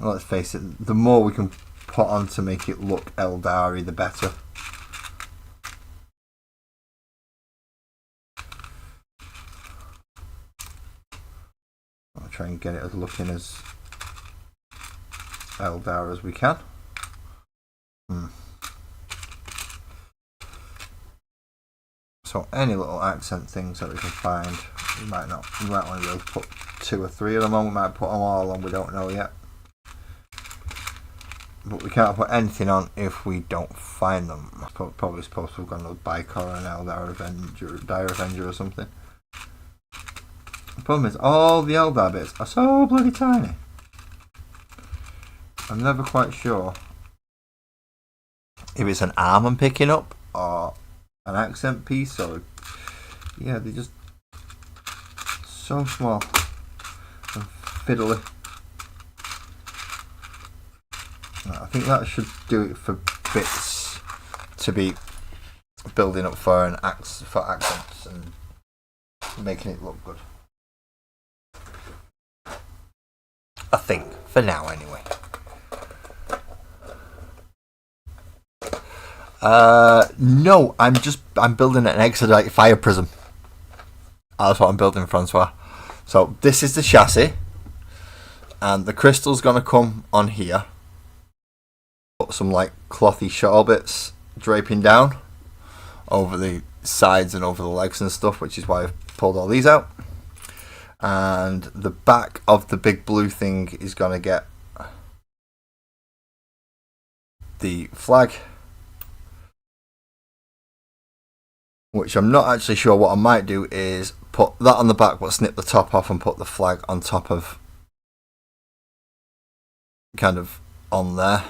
Let's face it, the more we can put on to make it look Eldari, the better. I'll try and get it as looking as Eldar as we can. So any little accent things that we can find, we might only be able to put 2 or 3 of them on. We might put them all on, we don't know yet. But we can't put anything on if we don't find them. Probably supposed to have gone with Bicor or an Eldar Avenger, Dire Avenger or something. The problem is all the Eldar bits are so bloody tiny. I'm never quite sure if it's an arm I'm picking up or an accent piece, or yeah, they're just so small and fiddly. I think that should do it for bits to be building up for accents and making it look good. I think for now, anyway. No, I'm building an Exodite fire prism. That's what I'm building, Francois. So this is the chassis, and the crystal's gonna come on here. Put some like clothy shawl bits draping down over the sides and over the legs and stuff, which is why I've pulled all these out. And the back of the big blue thing is gonna get the flag, which I'm not actually sure. What I might do is put that on the back but snip the top off and put the flag on top of, kind of on there,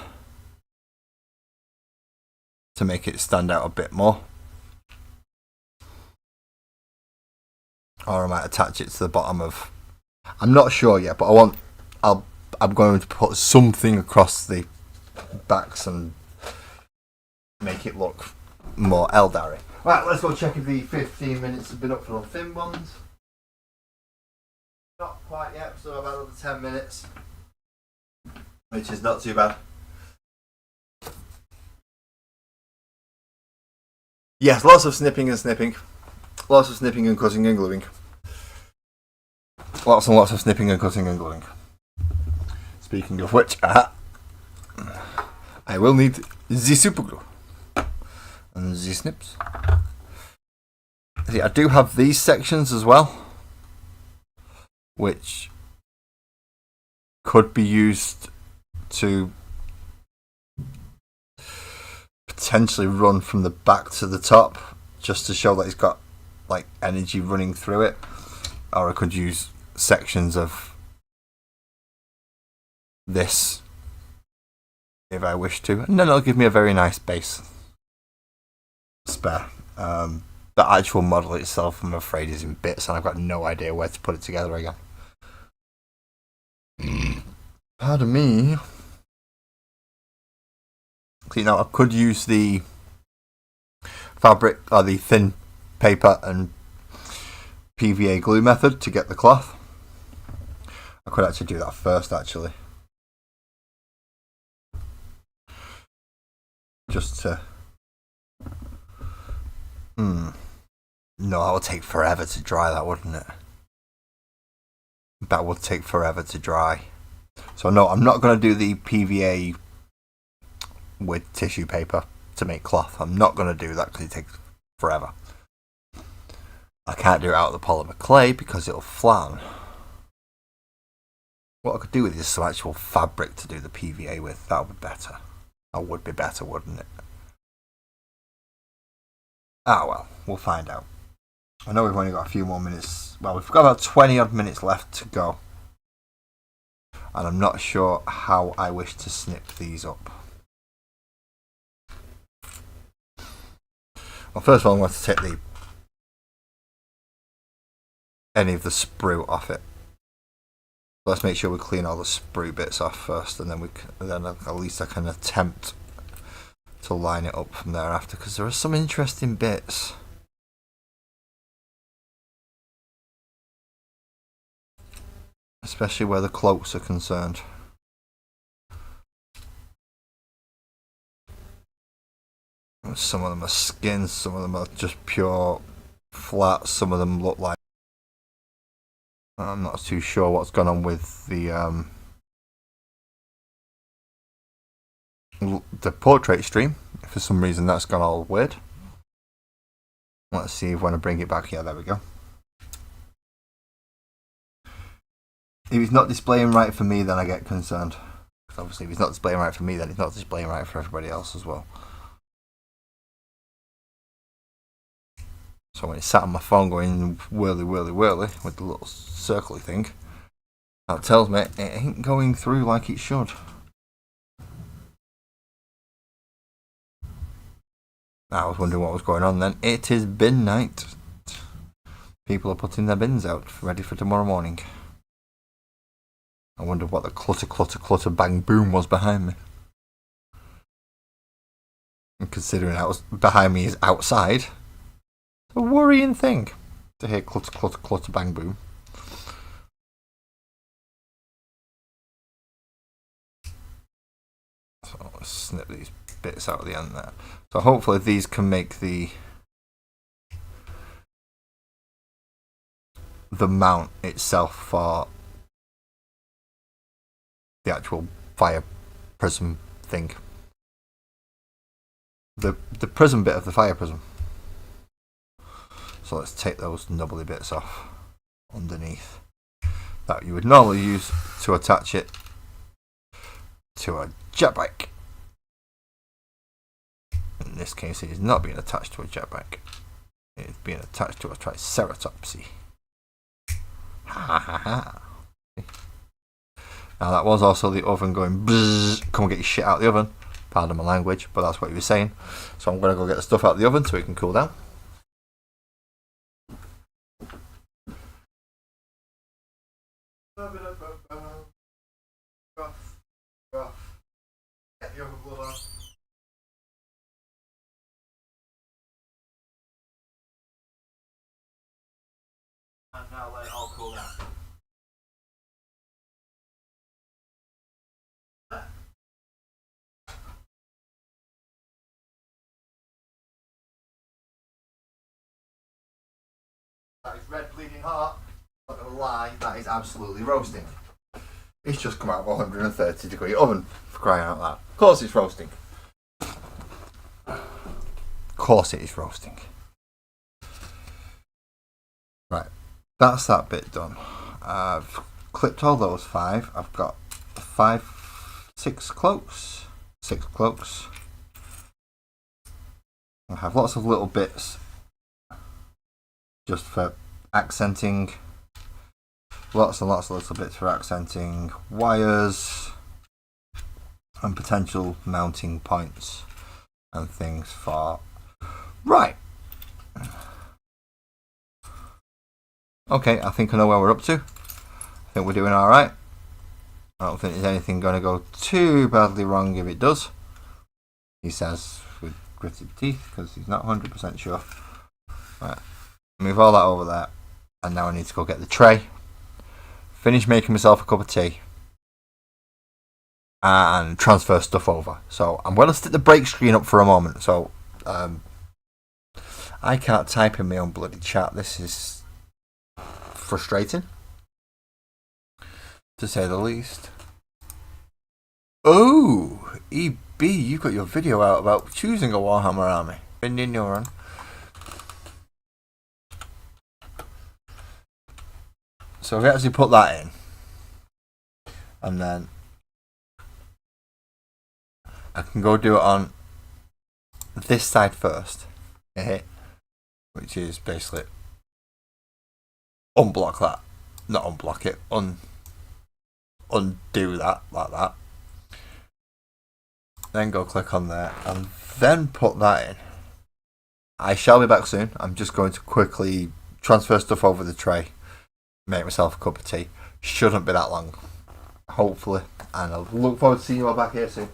to make it stand out a bit more. Or I might attach it to the bottom of, I'm not sure yet, but I'm going to put something across the backs and make it look more Eldari. Right, let's go check if the 15 minutes have been up for the thin ones. Not quite yet, so I've had another 10 minutes, which is not too bad. Yes, lots of snipping and snipping. Lots of snipping and cutting and gluing. Lots and lots of snipping and cutting and gluing. Speaking of which, I will need the super glue and the snips. See, I do have these sections as well, which could be used to potentially run from the back to the top, just to show that it's got like energy running through it. Or I could use sections of this if I wish to, and then it'll give me a very nice base spare. The actual model itself, I'm afraid, is in bits, and I've got no idea where to put it together again. Pardon me. See, now I could use the fabric or the thin paper and PVA glue method to get the cloth. I could actually do that first, actually. Just to... No, that would take forever to dry, that wouldn't it? That would take forever to dry. So no, I'm not going to do the PVA with tissue paper to make cloth. I'm not going to do that because it takes forever. I can't do it out of the polymer clay because it'll flatten. What I could do with is some actual fabric to do the PVA with. That would be better. That would be better, wouldn't it? Ah well, we'll find out. I know we've only got a few more minutes. Well, we've got about 20 odd minutes left to go. And I'm not sure how I wish to snip these up. Well, first of all, I'm going to take any of the sprue off it. Let's make sure we clean all the sprue bits off first, and then at least I can attempt to line it up from thereafter, because there are some interesting bits. Especially where the cloaks are concerned. Some of them are skins, some of them are just pure flat, some of them look like... I'm not too sure what's gone on with the portrait stream. For some reason that's gone all weird. Let's see if when I bring it back. Yeah, there we go. If it's not displaying right for me, then I get concerned. Because obviously if it's not displaying right for me, then it's not displaying right for everybody else as well. So when it's sat on my phone going whirly whirly whirly with the little circly thing, that tells me it ain't going through like it should. I was wondering what was going on then. It is bin night. People are putting their bins out, ready for tomorrow morning. I wonder what the clutter, clutter, clutter, bang, boom was behind me. And considering that was behind me is outside, it's a worrying thing to hear clutter, clutter, clutter, bang, boom. So let's snip these bits out of the end there. So hopefully these can make the mount itself for the actual fire prism thing. The prism bit of the fire prism. So let's take those nubbly bits off underneath that you would normally use to attach it to a jet bike. In this case, it is not being attached to a jet bike. It is being attached to a triceratopsy. Ha ha ha. Now that was also the oven going bzzz, come and get your shit out of the oven. Pardon my language, but that's what he was saying. So I'm going to go get the stuff out of the oven so it can cool down. Get the oven glove on. And now let it all cool down. That is red bleeding heart. Not gonna lie, that is absolutely roasting. It's just come out of a 130 degree oven, for crying out loud. Of course it's roasting. Of course it is roasting. Right, that's that bit done. I've clipped all those 5. I've got 6 cloaks. 6 cloaks. I have lots of little bits just for accenting. Lots and lots of little bits for accenting wires and potential mounting points and things for... Right. Okay, I think I know where we're up to. I think we're doing alright. I don't think there's anything going to go too badly wrong if it does. He says with gritted teeth because he's not 100% sure. Right. Move all that over there. And now I need to go get the tray. Finish making myself a cup of tea. And transfer stuff over. So I'm going to stick the break screen up for a moment. So I can't type in my own bloody chat. This is frustrating, to say the least. Oh, EB, you got your video out about choosing a Warhammer army. In your run. So if we actually put that in, and then I can go do it on this side first, which is basically unblock that, not unblock it, undo that like that. Then go click on there and then put that in. I shall be back soon. I'm just going to quickly transfer stuff over the tray, make myself a cup of tea. Shouldn't be that long, hopefully, and I'll look forward to seeing you all back here soon.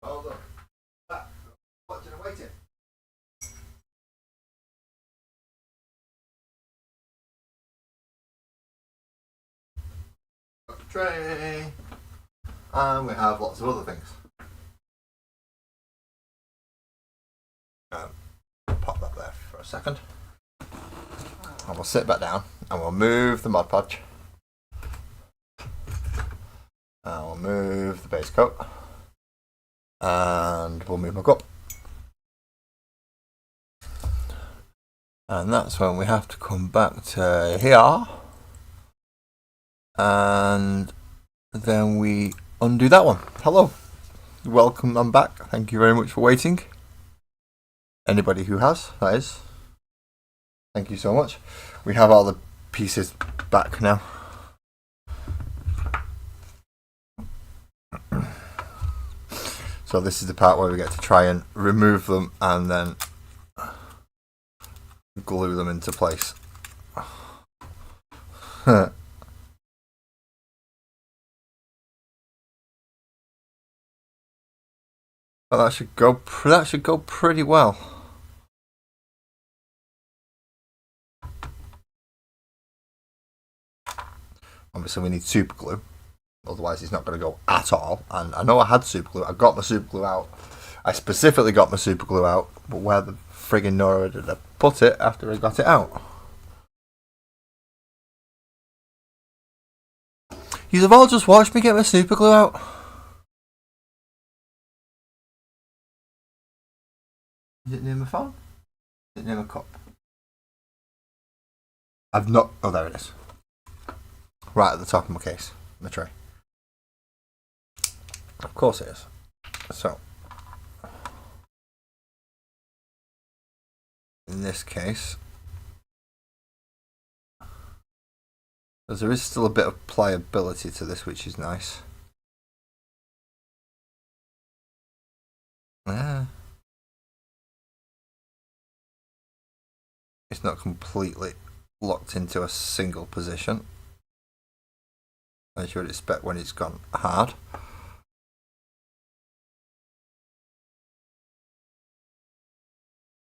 Well done. Watching and waiting. Got the tray. And we have lots of other things. Pop that there for a second. And we'll sit back down and we'll move the Mod Podge. And we'll move the base coat. And we'll move my cup. And that's when we have to come back to here. And then we undo that one. Hello. Welcome, I'm back. Thank you very much for waiting. Anybody who has, that is. Thank you so much. We have all the pieces back now. So this is the part where we get to try and remove them and then glue them into place. Well, that should go pretty well. Obviously we need super glue, otherwise it's not going to go at all. And I know I had super glue. I got my super glue out. I specifically got my super glue out, but where the friggin' Nora did I put it after I got it out? You have all just watched me get my super glue out. Is it near my phone? Is it near my cup? I've not. Oh, there it is. Right at the top of my case, my tray. Of course it is. So, in this case, because there is still a bit of pliability to this, which is nice. Yeah. It's not completely locked into a single position, as you would expect when it's gone hard.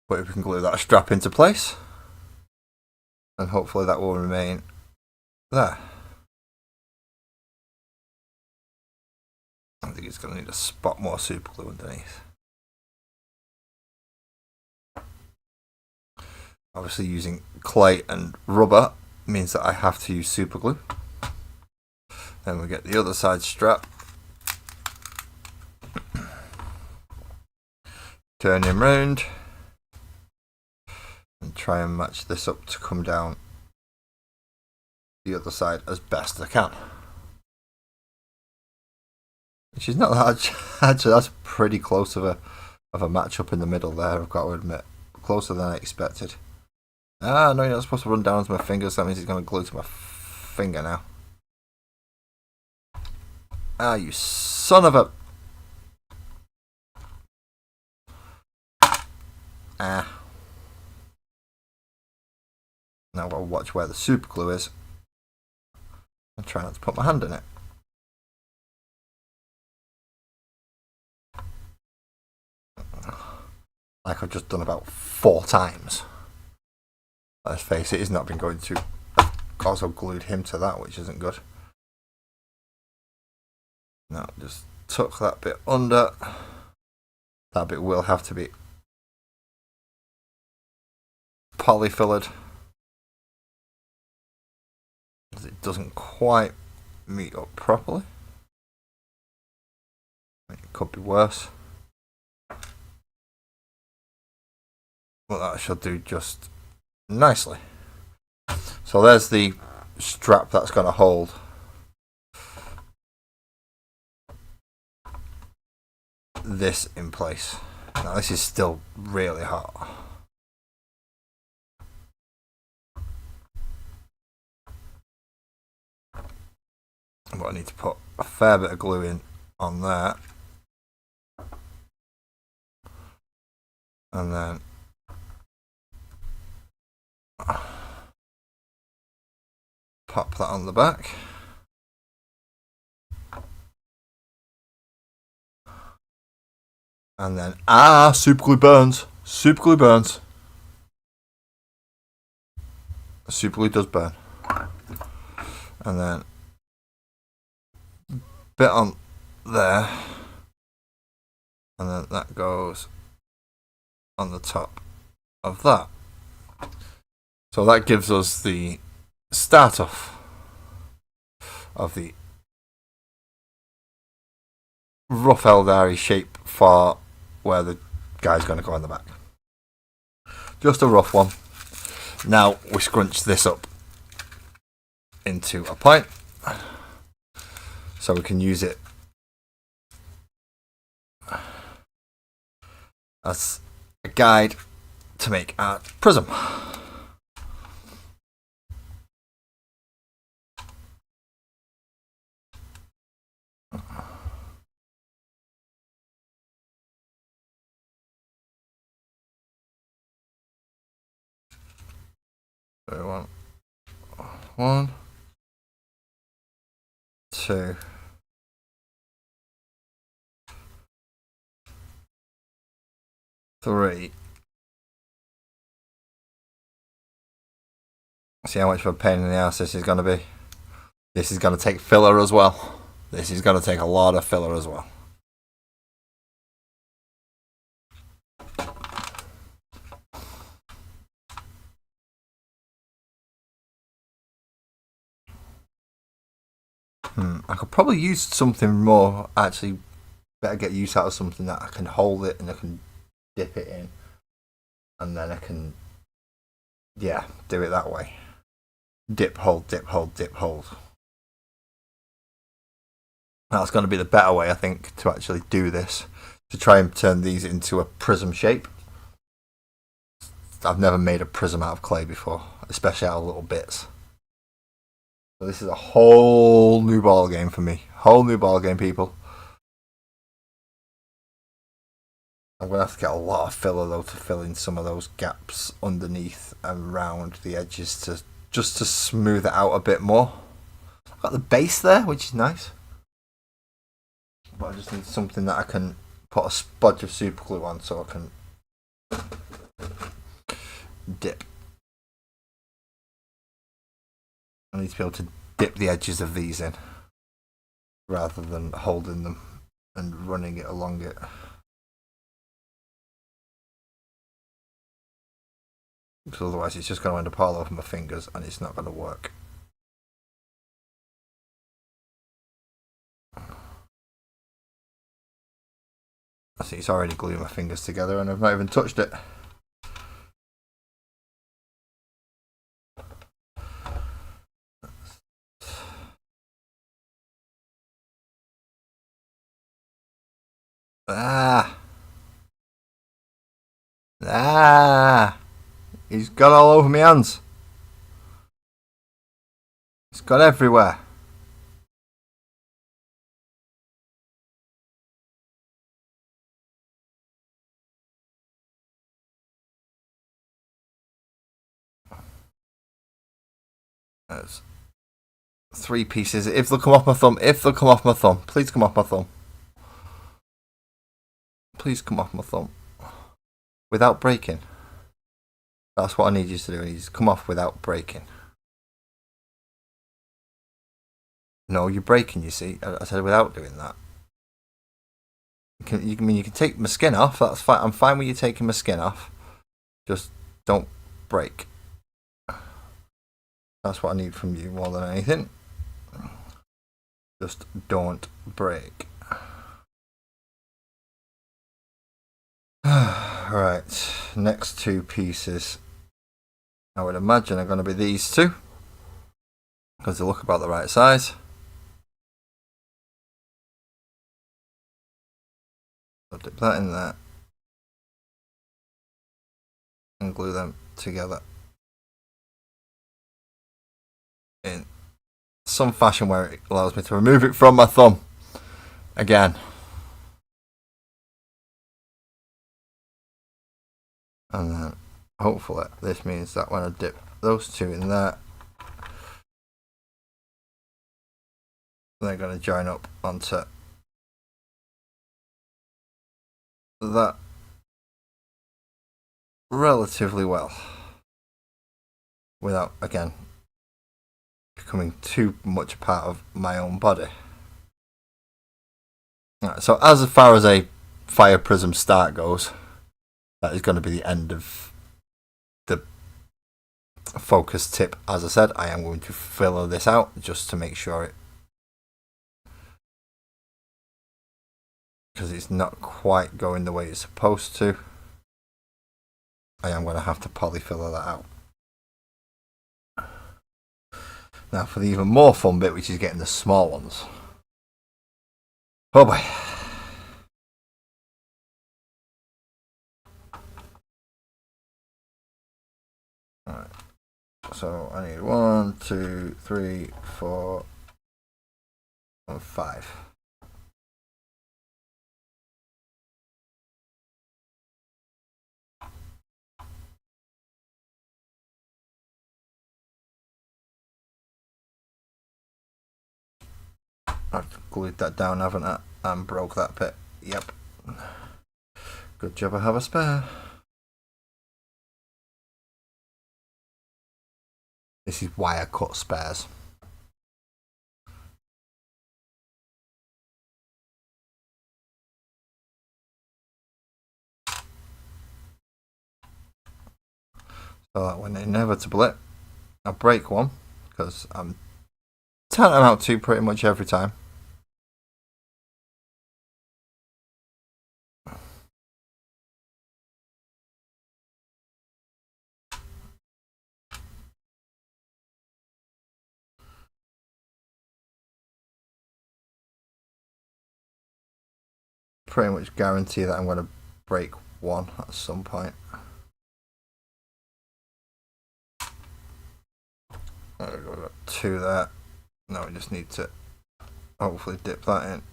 But if we can glue that strap into place, and hopefully that will remain there. I think it's going to need a spot more super glue underneath. Obviously using clay and rubber means that I have to use super glue. Then we get the other side strap. Turn him round. And try and match this up to come down the other side as best I can. Which is not that actually, that's pretty close of a match up in the middle there, I've got to admit. Closer than I expected. Ah, no, you're not supposed to run down onto my fingers, that means it's going to glue to my finger now. Ah, you son of a... Ah. Now I've got to watch where the super glue is. And try not to put my hand in it. Like I've just done about 4 times. Let's face it, he's not been going to... I've also glued him to that, which isn't good. Now just tuck that bit under. That bit will have to be polyfilled, because it doesn't quite meet up properly. It could be worse. But that should do just nicely. So there's the strap that's going to hold this in place. Now this is still really hot. But I need to put a fair bit of glue in on there. And then pop that on the back. And then, super glue burns. Super glue burns. Super glue does burn. And then, bit on there. And then that goes on the top of that. So that gives us the start off of the rough Eldari shape for where the guy's going to go on the back. Just a rough one. Now we scrunch this up into a point so we can use it as a guide to make our prism. So one, two, three. See how much of a pain in the ass this is going to be. This is going to take filler as well. This is going to take a lot of filler as well. I could probably use something more. Actually, better get use out of something that I can hold it and I can dip it in. And then I can, do it that way. Dip, hold, dip, hold, dip, hold. That's going to be the better way, I think, to actually do this. To try and turn these into a prism shape. I've never made a prism out of clay before, especially out of little bits. So this is a whole new ball game for me. Whole new ball game, people. I'm going to have to get a lot of filler though to fill in some of those gaps underneath and around the edges to just to smooth it out a bit more. I've got the base there, which is nice. But I just need something that I can put a spudge of super glue on so I can dip. I need to be able to dip the edges of these in rather than holding them and running it along it. Because otherwise it's just going to end up all over my fingers and it's not going to work. I see it's already gluing my fingers together and I've not even touched it. He's got all over my hands. It's got everywhere. There's 3 pieces. If they'll come off my thumb, please come off my thumb. Please come off my thumb. Without breaking. That's what I need you to do. I need you to come off without breaking. No, you're breaking, you see. I said without doing that. You can take my skin off. That's fine. I'm fine with you taking my skin off. Just don't break. That's what I need from you more than anything. Just don't break. Right, next 2 pieces I would imagine are going to be these 2 because they look about the right size. I'll dip that in there and glue them together in some fashion where it allows me to remove it from my thumb again. And then hopefully this means that when I dip those 2 in there, they're going to join up onto that relatively well without, again, becoming too much a part of my own body. Right, so as far as a fire prism start goes, that is going to be the end of the focus tip. As I said, I am going to fill this out just to make sure it, because it's not quite going the way it's supposed to. I am going to have to polyfiller that out. Now for the even more fun bit, which is getting the small ones. Oh boy. Alright. So I need 1, 2, 3, 4, and 5. I've glued that down, haven't I? And broke that bit. Yep. Good job I have a spare. This is why I cut spares. So that when inevitably I break one, because I'm telling them out to pretty much every time. Pretty much guarantee that I'm going to break one at some point. We've got 2 there. Now we just need to hopefully dip that in.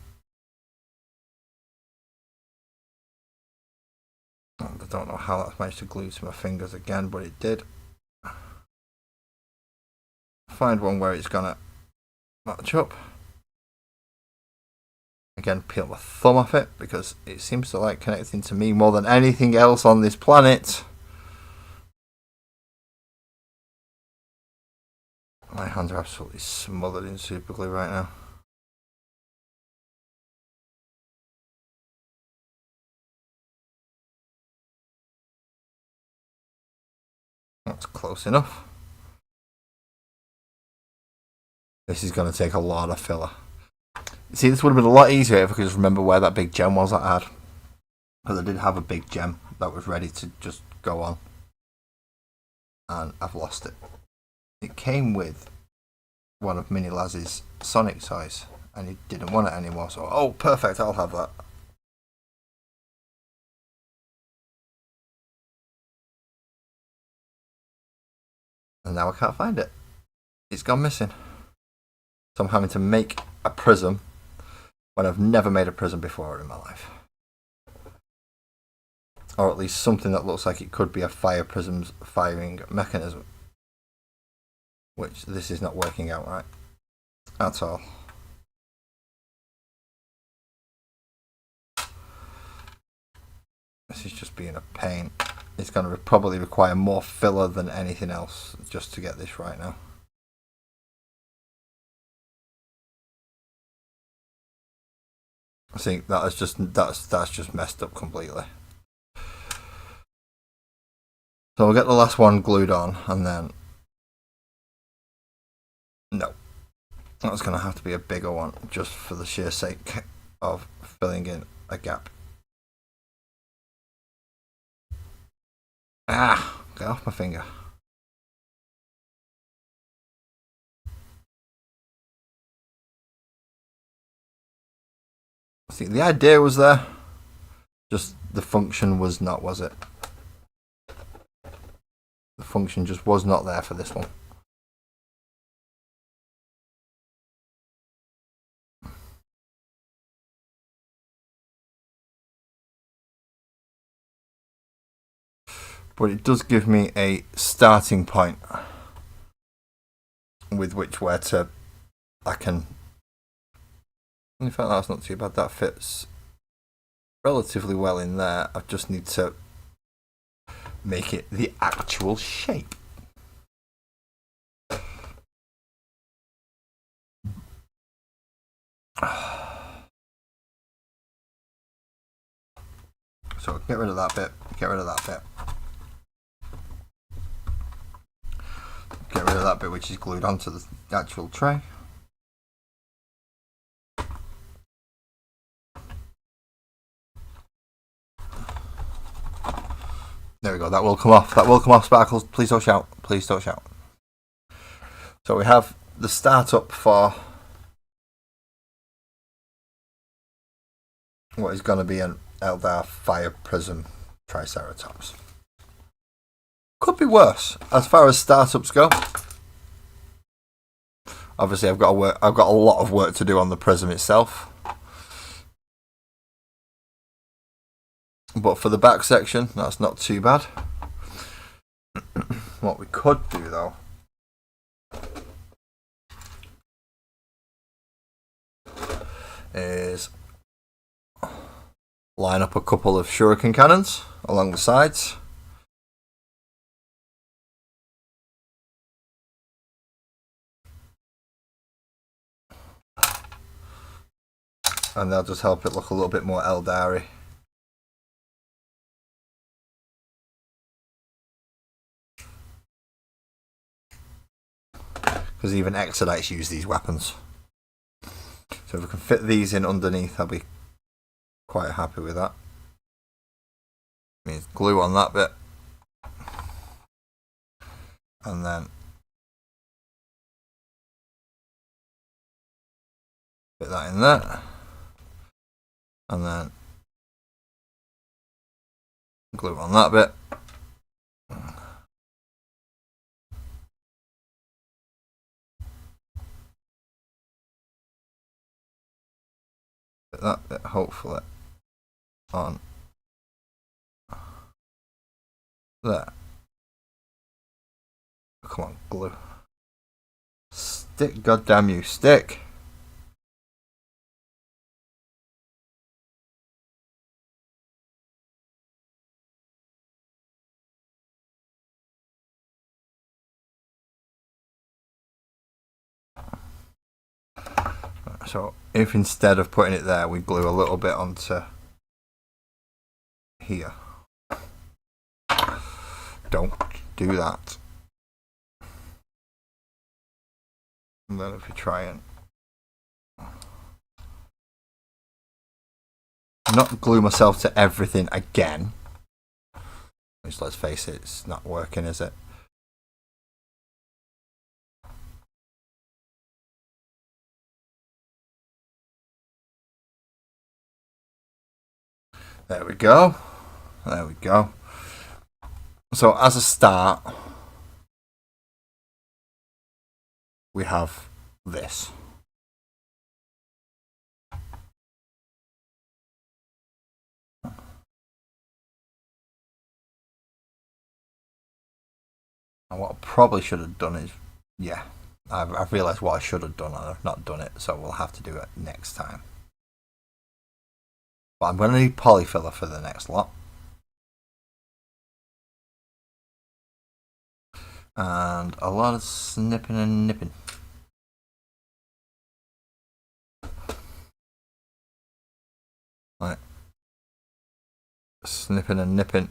I don't know how that's managed to glue to my fingers again, but it did. Find one where it's gonna match up. Again, peel my thumb off it because it seems to like connecting to me more than anything else on this planet. My hands are absolutely smothered in super glue right now. That's close enough. This is going to take a lot of filler. See, this would have been a lot easier if I could just remember where that big gem was that I had. Because I did have a big gem that was ready to just go on. And I've lost it. It came with one of Mini Laz's Sonic toys. And he didn't want it anymore. So, oh, perfect, I'll have that. And now I can't find it. It's gone missing. So I'm having to make a prism when I've never made a prism before in my life. Or at least something that looks like it could be a fire prism's firing mechanism. Which this is not working out right at all. This is just being a pain. It's going to probably require more filler than anything else just to get this right now. I think that's just messed up completely. So we'll get the last one glued on and then no. That's going to have to be a bigger one just for the sheer sake of filling in a gap. Ah, get off my finger. See, the idea was there, just the function was not, was it? The function just was not there for this one. But it does give me a starting point with which where to I can. In fact, that's not too bad. That fits relatively well in there. I just need to make it the actual shape. So get rid of that bit, get rid of that bit. Get rid of that bit which is glued onto the actual tray. There we go, that will come off. That will come off, Sparkles. Please don't shout. Please don't shout. So we have the startup for what is going to be an Eldar Fire Prism Triceratops. Could be worse as far as startups go. Obviously, I've got a lot of work to do on the prism itself. But for the back section, that's not too bad. What we could do though is line up a couple of shuriken cannons along the sides. And they'll just help it look a little bit more Eldari. Because even Exodites use these weapons. So if we can fit these in underneath, I'll be quite happy with that. Means glue on that bit. And then fit that in there. And then glue on that bit. Put that bit hopefully on there. Come on, glue. Stick, goddamn you, stick. So if instead of putting it there, we glue a little bit onto here. Don't do that. And then if we try and not glue myself to everything again, which let's face it, it's not working, is it? There we go. There we go. So as a start, we have this. And what I probably should have done is, yeah, I've realised what I should have done and I've not done it, so we'll have to do it next time. But I'm going to need polyfiller for the next lot. And a lot of snipping and nipping. Right. Snipping and nipping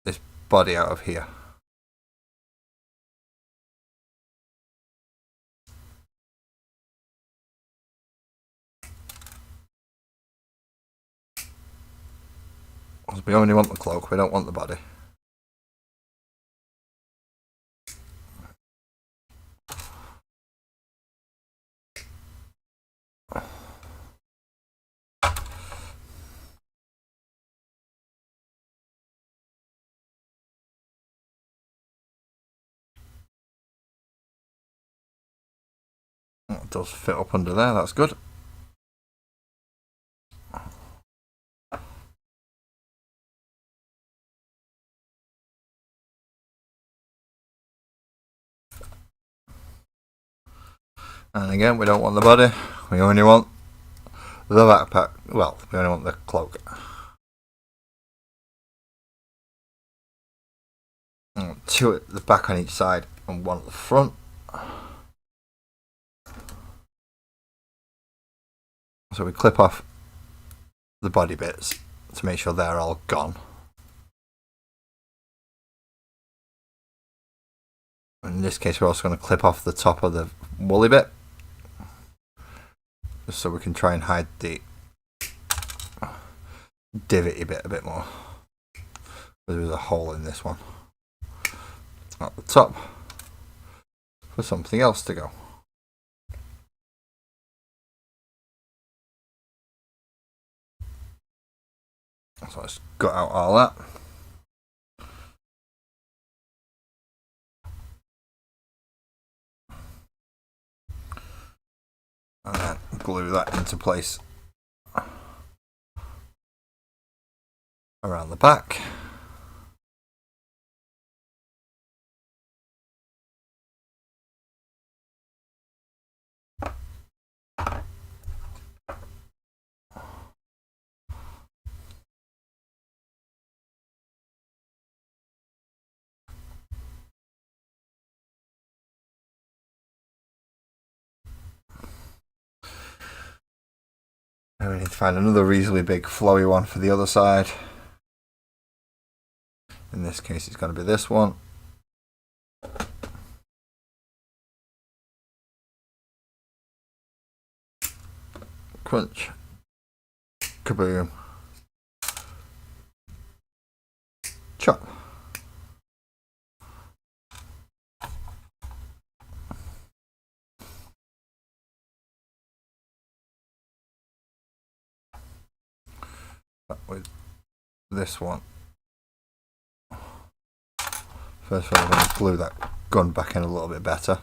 this body out of here. We only want the cloak, we don't want the body. It does fit up under there, that's good. And again, we don't want the body, we only want the backpack. Well, we only want the cloak. two at the back on each side and one at the front. So we clip off the body bits to make sure they're all gone. In this case, we're also going to clip off the top of the woolly bit, just so we can try and hide the divotty bit a bit more. There's a hole in this one at the top for something else to go. So let's gut out all that. And then glue that into place around the back. And we need to find another reasonably big flowy one for the other side. In this case, it's going to be this one. Crunch. Kaboom. Chop. With this one. First of all, I'm going to glue that gun back in a little bit better.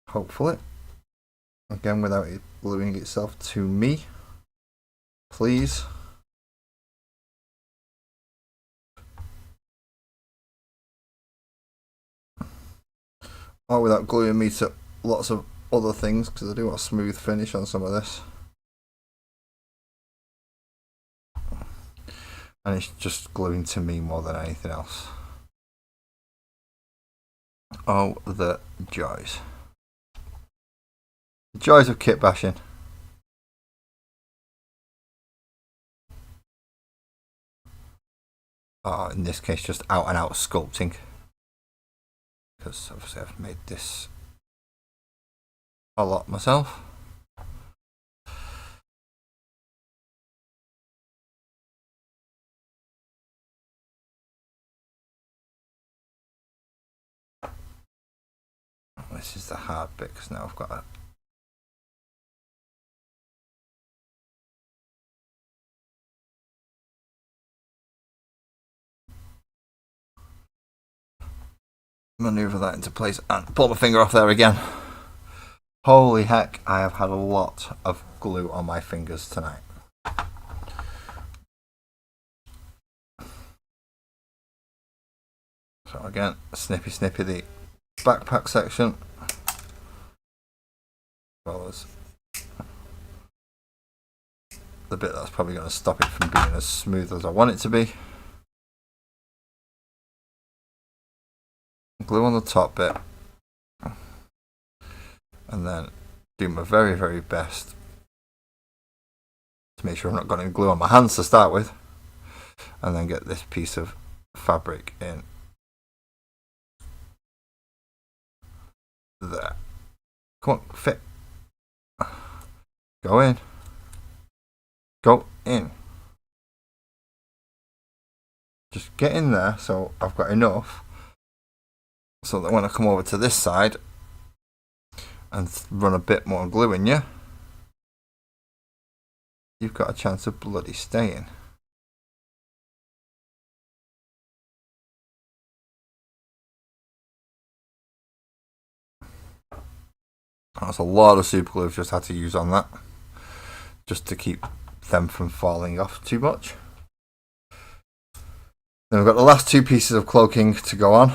Hopefully. Again, without it gluing itself to me. Please. Or without gluing me to lots of other things, because I do want a smooth finish on some of this. And it's just gluing to me more than anything else. Oh, the joys. The joys of kit bashing. Oh, in this case, just out and out sculpting. Because obviously I've made this a lot myself. This is the hard bit, because now I've got a maneuver that into place and pull my finger off there again. Holy heck, I have had a lot of glue on my fingers tonight. So again, snippy the backpack section, as well as the bit that's probably going to stop it from being as smooth as I want it to be. Glue on the top bit, and then do my very, very best to make sure I'm not going to glue on my hands to start with, and then get this piece of fabric in there. Come on, fit. Go in. Go in. Just get in there so I've got enough so that when I come over to this side and run a bit more glue in you, you've got a chance of bloody staying. That's a lot of super glue I've just had to use on that, just to keep them from falling off too much. Then we've got the last two pieces of cloaking to go on.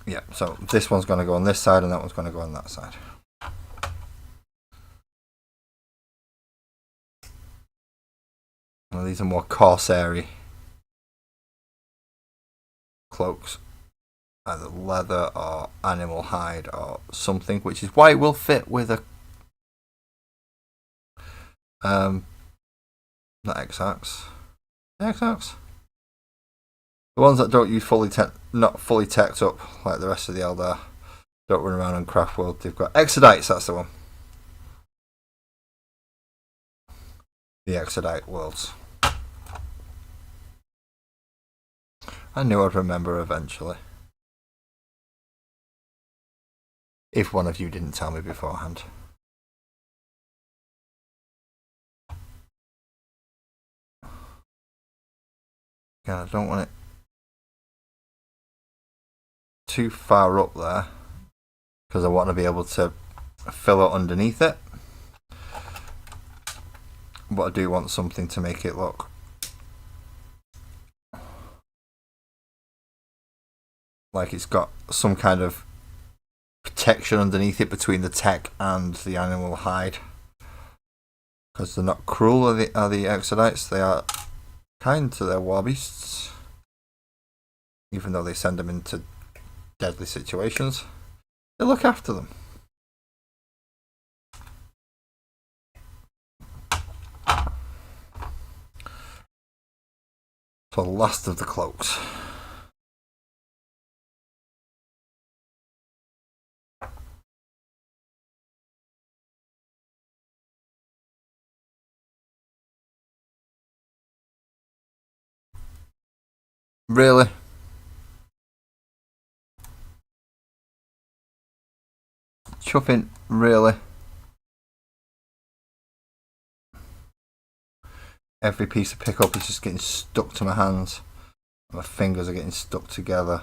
Yeah, so this one's going to go on this side and that one's going to go on that side. Well, these are more corsair-y cloaks, either leather or animal hide or something, which is why it will fit with a not X-Ax. X-Ax? The ones that don't use not fully teched up like the rest of the Eldar, don't run around on Craft World. They've got Exodites, that's the one. The Exodite worlds. I knew I'd remember eventually. If one of you didn't tell me beforehand. Yeah, I don't want it too far up there, because I want to be able to fill it underneath it. But I do want something to make it look like it's got some kind of protection underneath it between the tech and the animal hide. Because they're not cruel, are the Exodites. They are kind to their war beasts, even though they send them into deadly situations. They look after them. So the last of the cloaks. Really? Chuffing, really? Every piece of pickup is just getting stuck to my hands. My fingers are getting stuck together.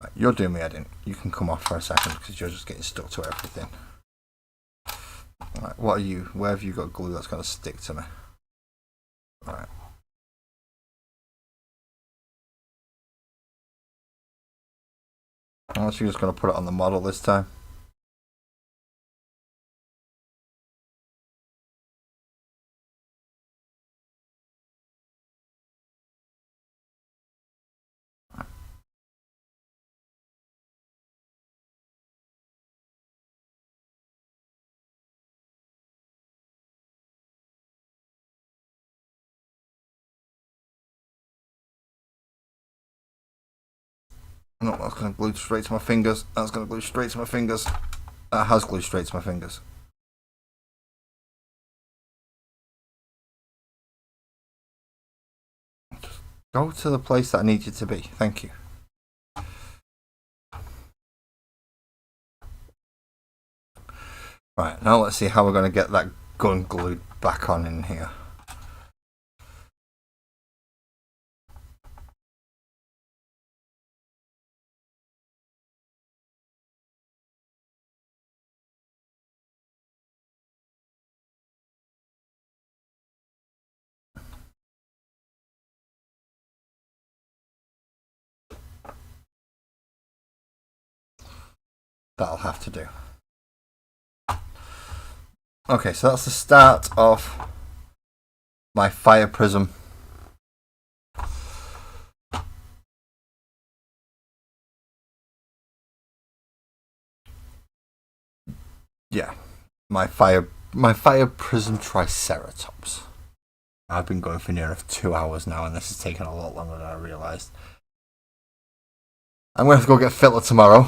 Right, you're doing me head in. You can come off for a second because you're just getting stuck to everything. Right, what are you? Where have you got glue that's going to stick to me? Right. Unless you're just going to put it on the model this time. No, that's going to glue straight to my fingers. That's going to glue straight to my fingers. That has glued straight to my fingers. Just go to the place that I need you to be. Thank you. Right, now let's see how we're going to get that gun glued back on in here. That'll have to do. Okay, so that's the start of my fire prism. Yeah, my fire prism triceratops. I've been going for near enough 2 hours now, and this has taken a lot longer than I realised. I'm going to have to go get filter tomorrow,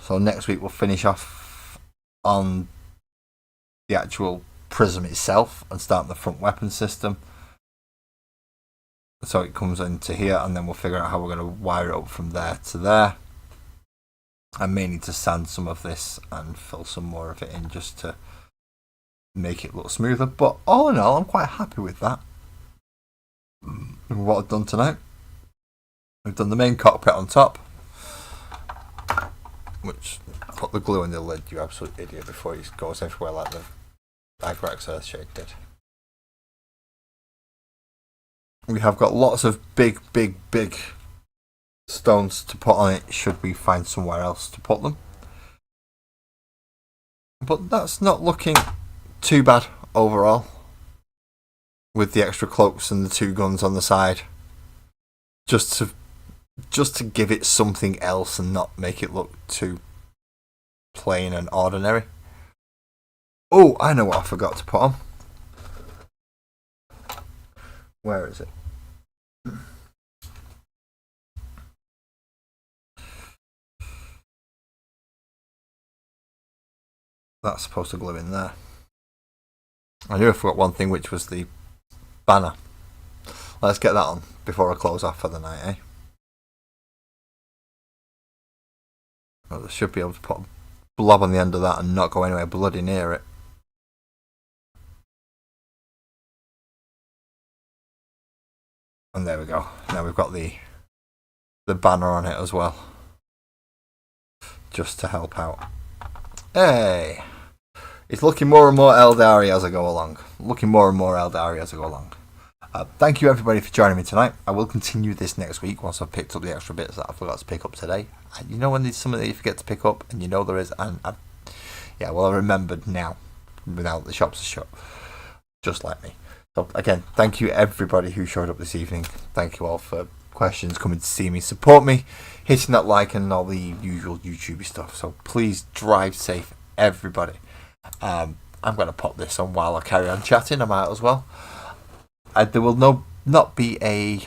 so next week we'll finish off on the actual prism itself and start the front weapon system. So it comes into here, and then we'll figure out how we're going to wire it up from there to there. I may need to sand some of this and fill some more of it in just to make it look smoother. But all in all, I'm quite happy with that. What I've done tonight, we've done the main cockpit on top, which put the glue in the lid, you absolute idiot, before it goes everywhere like the Agrex Earthshake did. We have got lots of big stones to put on it should we find somewhere else to put them. But that's not looking too bad overall, with the extra cloaks and the 2 guns on the side. Just to give it something else and not make it look too plain and ordinary. Oh, I know what I forgot to put on. Where is it? That's supposed to glue in there. I knew I forgot one thing, which was the banner. Let's get that on before I close off for the night, eh? Well, I should be able to put a blob on the end of that and not go anywhere bloody near it. And there we go. Now we've got the banner on it as well, just to help out. Hey! It's looking more and more Eldari as I go along. Thank you everybody for joining me tonight. I will continue this next week once I've picked up the extra bits that I forgot to pick up today. And you know when there's something that you forget to pick up, and you know there is, and I remembered now, without the shops are shut, just like me. So again, thank you everybody who showed up this evening. Thank you all for questions, coming to see me, support me, hitting that like and all the usual YouTubey stuff. So please drive safe, everybody. I'm going to pop this on while I carry on chatting. I might as well. There will not be a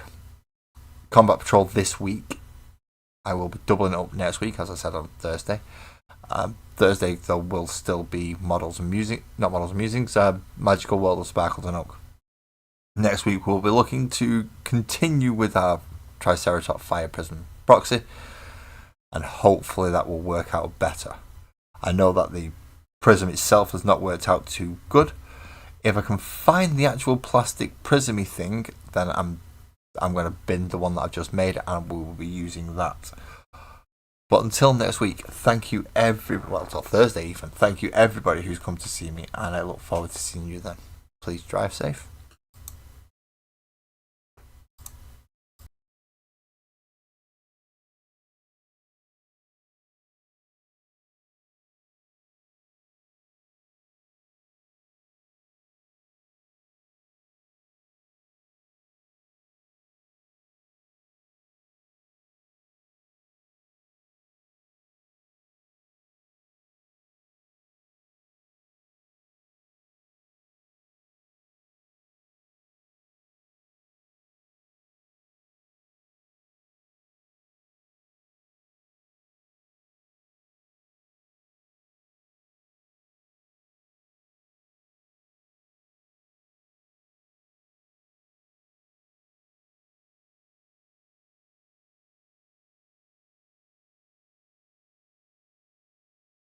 combat patrol this week. I will be doubling it up next week, as I said on Thursday. Thursday there will still be Musings, Magical World of Sparkles and Oak. Next week we'll be looking to continue with our Triceratops Fire Prism proxy, and hopefully that will work out better. I know that the prism itself has not worked out too good. If I can find the actual plastic prismy thing, then I'm going to bin the one that I've just made, and we will be using that. But until next week, thank you until Thursday even, thank you everybody who's come to see me, and I look forward to seeing you then. Please drive safe.